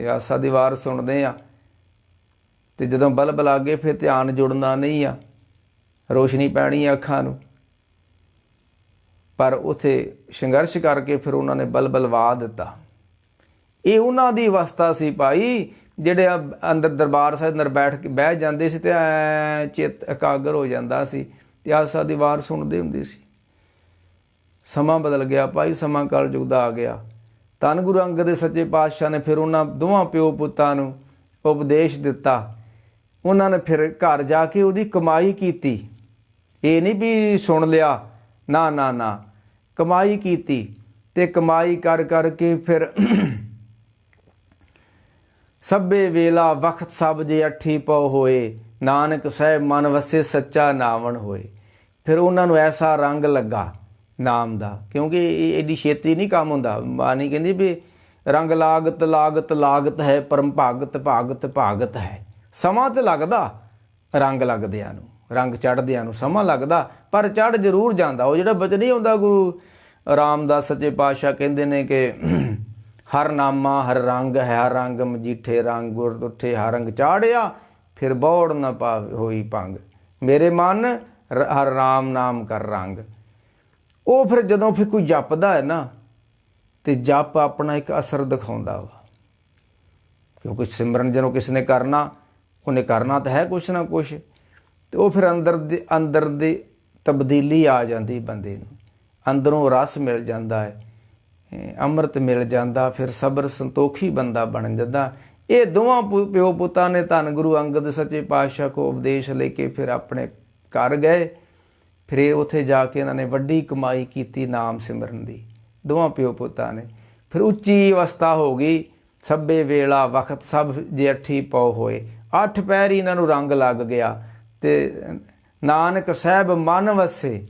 ਆਸਾ ਦੀ ਵਾਰ ਸੁਣਦੇ ਹਾਂ, ਅਤੇ ਜਦੋਂ ਬਲਬ ਲੱਗ ਗਏ ਫਿਰ ਧਿਆਨ ਜੁੜਨਾ ਨਹੀਂ ਆ, ਰੋਸ਼ਨੀ ਪੈਣੀ ਆ ਅੱਖਾਂ ਨੂੰ। ਪਰ ਉੱਥੇ ਸੰਘਰਸ਼ ਕਰਕੇ ਫਿਰ ਉਹਨਾਂ ਨੇ ਬਲਬ ਲਵਾ ਦਿੱਤਾ। ਇਹ ਉਹਨਾਂ ਦੀ ਅਵਸਥਾ ਸੀ ਭਾਈ, ਜਿਹੜੇ ਅੰਦਰ ਦਰਬਾਰ ਸਾਹਿਬ ਅੰਦਰ ਬਹਿ ਜਾਂਦੇ ਸੀ ਅਤੇ ਚਿੱਤ ਇਕਾਗਰ ਹੋ ਜਾਂਦਾ ਸੀ ਅਤੇ ਆਸਾ ਦੀ ਵਾਰ ਸੁਣਦੇ ਹੁੰਦੇ ਸੀ। ਸਮਾਂ ਬਦਲ ਗਿਆ ਭਾਈ, ਸਮਾਂ ਕਲਯੁਗ ਦਾ ਆ ਗਿਆ। ਧੰਨ ਗੁਰੂ ਅੰਗਦ ਦੇ ਸੱਚੇ ਪਾਤਸ਼ਾਹ ਨੇ ਫਿਰ ਉਹਨਾਂ ਦੋਵਾਂ ਪਿਓ ਪੁੱਤਾਂ ਨੂੰ ਉਪਦੇਸ਼ ਦਿੱਤਾ। ਉਹਨਾਂ ਨੇ ਫਿਰ ਘਰ ਜਾ ਕੇ ਉਹਦੀ ਕਮਾਈ ਕੀਤੀ। ਇਹ ਨਹੀਂ ਵੀ ਸੁਣ ਲਿਆ, ਨਾ ਨਾ ਨਾ, ਕਮਾਈ ਕੀਤੀ। ਅਤੇ ਕਮਾਈ ਕਰ ਕਰਕੇ ਫਿਰ ਸਭੇ ਵੇਲਾ ਵਕਤ ਸਭ ਜੇ ਅੱਠੀ ਪਉ ਹੋਏ, ਨਾਨਕ ਸਾਹਿਬ ਮਨ ਵਸੇ ਸੱਚਾ ਨਾਵਣ ਹੋਏ। ਫਿਰ ਉਹਨਾਂ ਨੂੰ ਐਸਾ ਰੰਗ ਲੱਗਾ ਨਾਮ ਦਾ, ਕਿਉਂਕਿ ਇਹ ਐਡੀ ਛੇਤੀ ਨਹੀਂ ਕੰਮ ਹੁੰਦਾ। ਬਾਣੀ ਕਹਿੰਦੀ ਵੀ ਰੰਗ ਲਾਗਤ ਲਾਗਤ ਲਾਗਤ ਹੈ, ਪਰਮ ਭਾਗਤ ਭਾਗਤ ਭਾਗਤ ਹੈ। ਸਮਾਂ ਤਾਂ ਲੱਗਦਾ ਰੰਗ ਲੱਗਦਿਆਂ ਨੂੰ, ਰੰਗ ਚੜ੍ਹਦਿਆਂ ਨੂੰ ਸਮਾਂ ਲੱਗਦਾ, ਪਰ ਚੜ੍ਹ ਜ਼ਰੂਰ ਜਾਂਦਾ। ਉਹ ਜਿਹੜਾ ਬਚਨ ਨਹੀਂ ਹੁੰਦਾ ਗੁਰੂ ਰਾਮਦਾਸ ਸੱਚੇ ਪਾਤਸ਼ਾਹ ਕਹਿੰਦੇ ਨੇ ਕਿ ਹਰ ਨਾਮਾ ਹਰ ਰੰਗ ਹੈ, ਹਰ ਰੰਗ ਮਜੀਠੇ ਰੰਗ ਗੁਰ ਉੱਠੇ, ਹਰ ਰੰਗ ਚਾੜਿਆ ਫਿਰ ਬੌੜ ਨਾ ਪਾਵੇ ਹੋਈ ਭੰਗ, ਮੇਰੇ ਮਨ ਹਰ ਰਾਮ ਨਾਮ ਕਰ ਰੰਗ। ਉਹ ਫਿਰ ਜਦੋਂ ਫਿਰ ਕੋਈ ਜਪਦਾ ਹੈ ਨਾ ਤੇ ਜਪ ਆਪਣਾ ਇੱਕ ਅਸਰ ਦਿਖਾਉਂਦਾ ਵਾ, ਕਿਉਂਕਿ ਸਿਮਰਨ ਜਦੋਂ ਕਿਸੇ ਨੇ ਕਰਨਾ ਉਹਨੇ ਕਰਨਾ ਤਾਂ ਹੈ ਕੁਛ ਨਾ ਕੁਛ, ਤੇ ਉਹ ਫਿਰ ਅੰਦਰ ਦੀ ਤਬਦੀਲੀ ਆ ਜਾਂਦੀ ਬੰਦੇ ਨੂੰ, ਅੰਦਰੋਂ ਰਸ ਮਿਲ ਜਾਂਦਾ ਹੈ, ਅੰਮ੍ਰਿਤ ਮਿਲ ਜਾਂਦਾ, ਫਿਰ ਸਬਰ ਸੰਤੋਖੀ ਬੰਦਾ ਬਣ ਜਾਂਦਾ। ਇਹ ਦੋਵਾਂ ਪਿਓ ਪੁੱਤਾਂ ਨੇ ਧੰਨ ਗੁਰੂ ਅੰਗਦ ਸੱਚੇ ਪਾਤਸ਼ਾਹ ਕੋ ਉਪਦੇਸ਼ ਲੈ ਕੇ ਫਿਰ ਆਪਣੇ ਘਰ ਗਏ। ਫਿਰ ਉੱਥੇ ਜਾ ਕੇ ਇਹਨਾਂ ਨੇ ਵੱਡੀ ਕਮਾਈ ਕੀਤੀ ਨਾਮ ਸਿਮਰਨ ਦੀ, ਦੋਵਾਂ ਪਿਓ ਪੁੱਤਾਂ ਨੇ। ਫਿਰ ਉੱਚੀ ਅਵਸਥਾ ਹੋ ਗਈ, ਸਭੇ ਵੇਲਾ ਵਕਤ ਸਭ ਜੇਠੀ ਪਉ ਹੋਏ, 8 ਪੈਰ ਹੀ ਇਹਨਾਂ ਨੂੰ ਰੰਗ ਲੱਗ ਗਿਆ ਤੇ ਨਾਨਕ ਸਾਹਿਬ ਮਨ ਵਸੇ।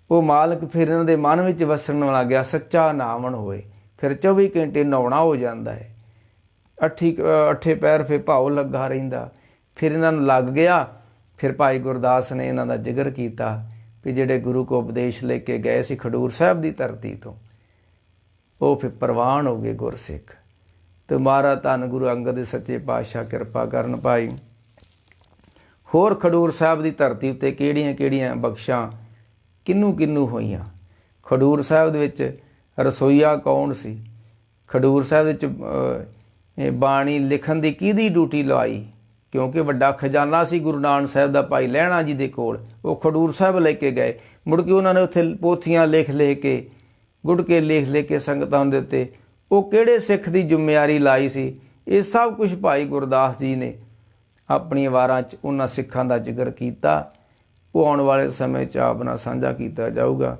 ਉਹ ਮਾਲਕ ਫਿਰ ਇਹਨਾਂ ਦੇ ਮਨ ਵਿੱਚ ਵਸਣ ਲੱਗ ਗਿਆ, ਸੱਚਾ ਨਾਵਣ ਹੋਏ। ਫਿਰ 24 ਘੰਟੇ ਨਹਾਉਣਾ ਹੋ ਜਾਂਦਾ ਹੈ, 8 ਪੈਰ ਫਿਰ ਭਾਉ ਲੱਗਾ ਰਹਿੰਦਾ। ਫਿਰ ਇਹਨਾਂ ਨੂੰ ਲੱਗ ਗਿਆ। ਫਿਰ ਭਾਈ ਗੁਰਦਾਸ ਨੇ ਇਹਨਾਂ ਦਾ ਜ਼ਿਕਰ ਕੀਤਾ ਵੀ ਜਿਹੜੇ ਗੁਰੂ ਕੋ ਉਪਦੇਸ਼ ਲੈ ਕੇ ਗਏ ਸੀ ਖਡੂਰ ਸਾਹਿਬ ਦੀ ਧਰਤੀ ਤੋਂ, ਉਹ ਫਿਰ ਪ੍ਰਵਾਨ ਹੋ ਗਏ ਗੁਰਸਿੱਖ। ਤੇ ਮਹਾਰਾਜ ਧੰਨ ਗੁਰੂ ਅੰਗਦ ਦੇ ਸੱਚੇ ਪਾਤਸ਼ਾਹ ਕਿਰਪਾ ਕਰਨ ਭਾਈ। ਹੋਰ ਖਡੂਰ ਸਾਹਿਬ ਦੀ ਧਰਤੀ ਉੱਤੇ ਕਿਹੜੀਆਂ ਕਿਹੜੀਆਂ ਬਖਸ਼ਾਂ ਕਿਹਨੂੰ ਹੋਈਆਂ। ਖਡੂਰ ਸਾਹਿਬ ਦੇ ਵਿੱਚ ਰਸੋਈਆ ਕੌਣ ਸੀ, ਖਡੂਰ ਸਾਹਿਬ ਵਿੱਚ ਬਾਣੀ ਲਿਖਣ ਦੀ ਕਿਹਦੀ ਡਿਊਟੀ ਲਵਾਈ, ਕਿਉਂਕਿ ਵੱਡਾ ਖਜ਼ਾਨਾ ਸੀ ਗੁਰੂ ਨਾਨਕ ਸਾਹਿਬ ਦਾ ਭਾਈ ਲਹਿਣਾ ਜੀ ਦੇ ਕੋਲ, ਉਹ ਖਡੂਰ ਸਾਹਿਬ ਲੈ ਕੇ ਗਏ। ਮੁੜ ਕੇ ਉਹਨਾਂ ਨੇ ਉੱਥੇ ਪੋਥੀਆਂ ਲਿਖ ਕੇ ਗੁਟਕੇ ਲਿਖ ਕੇ ਸੰਗਤਾਂ ਦੇ ਉੱਤੇ ਉਹ ਕਿਹੜੇ ਸਿੱਖ ਦੀ ਜ਼ਿੰਮੇਵਾਰੀ ਲਾਈ ਸੀ। ਇਹ ਸਭ ਕੁਝ ਭਾਈ ਗੁਰਦਾਸ ਜੀ ਨੇ ਆਪਣੀਆਂ ਵਾਰਾਂ 'ਚ ਉਹਨਾਂ ਸਿੱਖਾਂ ਦਾ ਜ਼ਿਕਰ ਕੀਤਾ। ਉਹ ਆਉਣ ਵਾਲੇ ਸਮੇਂ 'ਚ ਆਪ ਨਾਲ ਸਾਂਝਾ ਕੀਤਾ ਜਾਊਗਾ।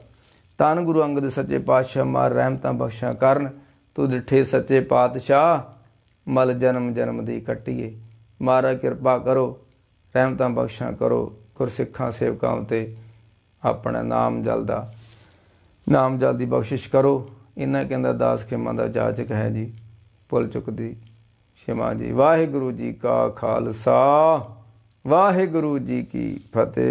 ਧੰਨ ਗੁਰੂ ਅੰਗਦ ਦੇ ਸੱਚੇ ਪਾਤਸ਼ਾਹ ਮਾਰ ਰਹਿਮਤਾਂ ਬਖਸ਼ਾਂ ਕਰਨ। ਤੂੰ ਡਿੱਠੇ ਸੱਚੇ ਪਾਤਸ਼ਾਹ ਮਲ ਜਨਮ ਦੀ ਕੱਟੀਏ। ਮਹਾਰਾਜ ਕਿਰਪਾ ਕਰੋ, ਰਹਿਮਤਾਂ ਬਖਸ਼ਾਂ ਕਰੋ ਗੁਰਸਿੱਖਾਂ ਸੇਵਕਾਂ ਉੱਤੇ, ਆਪਣਾ ਨਾਮ ਜਲ ਦੀ ਬਖਸ਼ਿਸ਼ ਕਰੋ। ਇਹਨਾਂ ਕਹਿੰਦਾ ਦਾਸ ਖਿਮਾ ਦਾ ਜਾਚਕ ਹੈ ਜੀ, ਭੁੱਲ ਚੁੱਕਦੀ क्षमा जी। वाहिगुरु जी का खालसा, वाहिगुरु जी की फतेह।